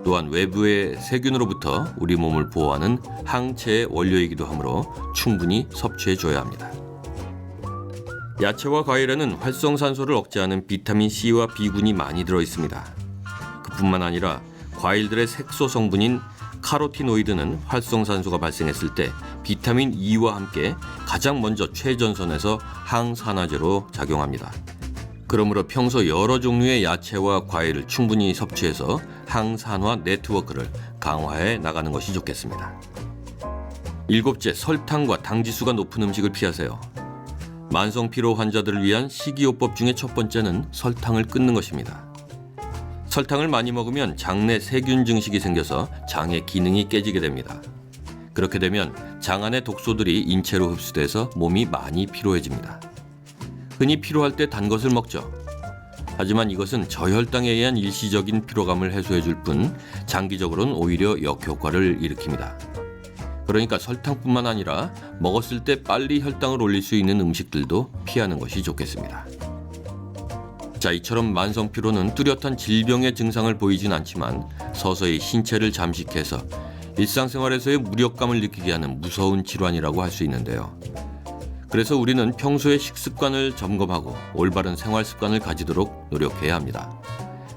또한 외부의 세균으로부터 우리 몸을 보호하는 항체의 원료이기도 하므로 충분히 섭취해줘야 합니다. 야채와 과일에는 활성산소를 억제하는 비타민 C와 B군이 많이 들어있습니다. 그뿐만 아니라 과일들의 색소 성분인 카로티노이드는 활성산소가 발생했을 때 비타민 E와 함께 가장 먼저 최전선에서 항산화제로 작용합니다. 그러므로 평소 여러 종류의 야채와 과일을 충분히 섭취해서 항산화 네트워크를 강화해 나가는 것이 좋겠습니다. 일곱째, 설탕과 당 지수가 높은 음식을 피하세요. 만성 피로 환자들을 위한 식이요법 중에 첫 번째는 설탕을 끊는 것입니다. 설탕을 많이 먹으면 장내 세균 증식이 생겨서 장의 기능이 깨지게 됩니다. 그렇게 되면 장 안의 독소들이 인체로 흡수돼서 몸이 많이 피로해집니다. 흔히 피로할 때 단 것을 먹죠. 하지만 이것은 저혈당에 의한 일시적인 피로감을 해소해 줄 뿐 장기적으로는 오히려 역효과를 일으킵니다. 그러니까 설탕뿐만 아니라 먹었을 때 빨리 혈당을 올릴 수 있는 음식들도 피하는 것이 좋겠습니다. 자, 이처럼 만성 피로는 뚜렷한 질병의 증상을 보이진 않지만 서서히 신체를 잠식해서 일상생활에서의 무력감을 느끼게 하는 무서운 질환이라고 할 수 있는데요. 그래서 우리는 평소에 식습관을 점검하고 올바른 생활 습관을 가지도록 노력해야 합니다.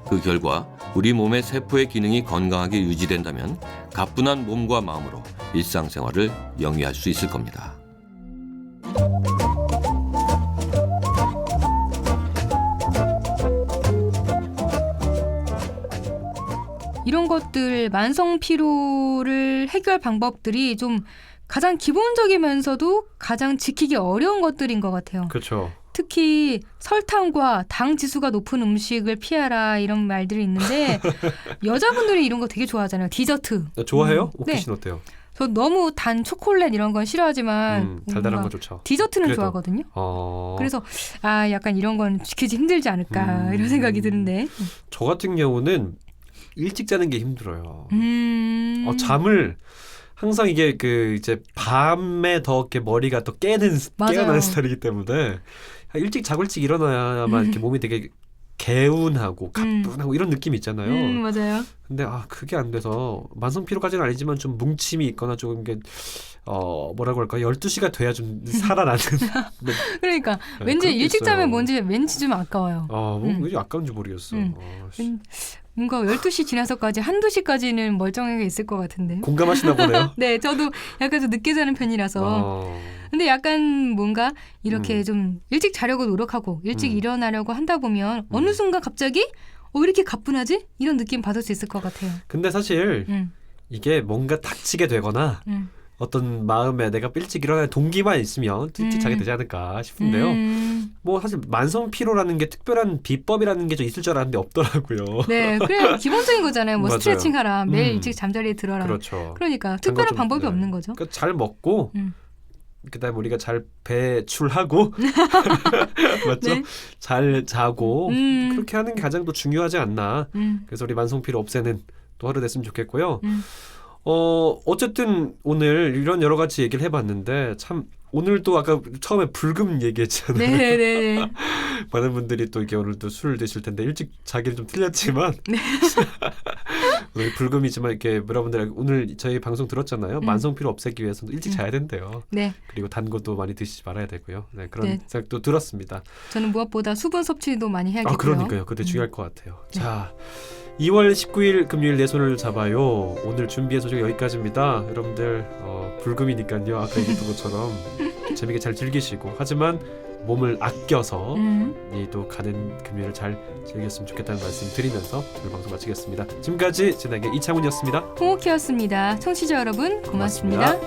그 결과 우리 몸의 세포의 기능이 건강하게 유지된다면 가뿐한 몸과 마음으로 일상생활을 영위할 수 있을 겁니다. 이런 것들 만성 피로를 해결 방법들이 좀 가장 기본적이면서도 가장 지키기 어려운 것들인 것 같아요. 그렇죠. 특히 설탕과 당 지수가 높은 음식을 피하라 이런 말들이 있는데 여자분들이 이런 거 되게 좋아하잖아요. 디저트. 좋아해요? 오키 네. 씨는 어때요? 저 너무 단 초콜릿 이런 건 싫어하지만 달달한 거 좋죠. 디저트는 그래도. 좋아하거든요. 그래서 약간 이런 건 지키기 힘들지 않을까 이런 생각이 드는데. 저 같은 경우는 일찍 자는 게 힘들어요. 잠을 항상 이게 이제 밤에 더 이렇게 머리가 더 깨어나는 스타일이기 때문에 일찍 자고 일찍 일어나야만 이렇게 몸이 되게 개운하고 가뿐하고 이런 느낌이 있잖아요. 맞아요. 근데 그게 안 돼서 만성 피로까지는 아니지만 좀 뭉침이 있거나 조금 이게 뭐라고 할까 12시가 돼야 좀 살아나는. 그러니까 왠지 일찍 자면 왠지 좀 아까워요. 왜 아까운지 모르겠어. 뭔가 12시 지나서까지 한두 시까지는 멀쩡하게 있을 것 같은데. 공감하시나 보네요. 네, 저도 약간 좀 늦게 자는 편이라서. 근데 약간 뭔가 이렇게 좀 일찍 자려고 노력하고 일찍 일어나려고 한다 보면 어느 순간 갑자기 이렇게 가뿐하지? 이런 느낌 받을 수 있을 것 같아요. 근데 사실 이게 뭔가 닥치게 되거나 어떤 마음에 내가 일찍 일어나는 동기만 있으면 일찍 자게 되지 않을까 싶은데요. 뭐 사실 만성 피로라는 게 특별한 비법이라는 게 좀 있을 줄 알았는데 없더라고요. 네, 그래 기본적인 거잖아요. 뭐 맞아요. 스트레칭 하라, 매일 일찍 잠자리에 들어라. 그렇죠. 그러니까 특별한 방법이 없는 거죠. 그러니까 잘 먹고 그다음에 우리가 잘 배출하고 맞죠? 네. 잘 자고 그렇게 하는 게 가장 또 중요하지 않나. 그래서 우리 만성 피로 없애는 또 하루 됐으면 좋겠고요. 어쨌든 오늘 이런 여러 가지 얘기를 해봤는데 참 오늘도 아까 처음에 불금 얘기했잖아요. 네네네. 많은 분들이 또 이게 오늘도 술을 드실 텐데 일찍 자기는 좀 틀렸지만 오늘 불금이지만 이렇게 여러분들 오늘 저희 방송 들었잖아요. 만성 피로 없애기 위해서는 일찍 자야 된대요. 네. 그리고 단 것도 많이 드시지 말아야 되고요. 네, 그런 생각도 들었습니다. 저는 무엇보다 수분 섭취도 많이 해야겠고요. 그러니까요. 그게 중요할 것 같아요. 자. 2월 19일 금요일 내 손을 잡아요. 오늘 준비한 소식 여기까지입니다. 여러분들 불금이니까요. 아까 얘기했던 것처럼 재미있게 잘 즐기시고 하지만 몸을 아껴서 또 가는 금요일을 잘 즐겼으면 좋겠다는 말씀 드리면서 오늘 방송 마치겠습니다. 지금까지 진행의 이창훈이었습니다. 홍옥희였습니다. 청취자 여러분 고맙습니다.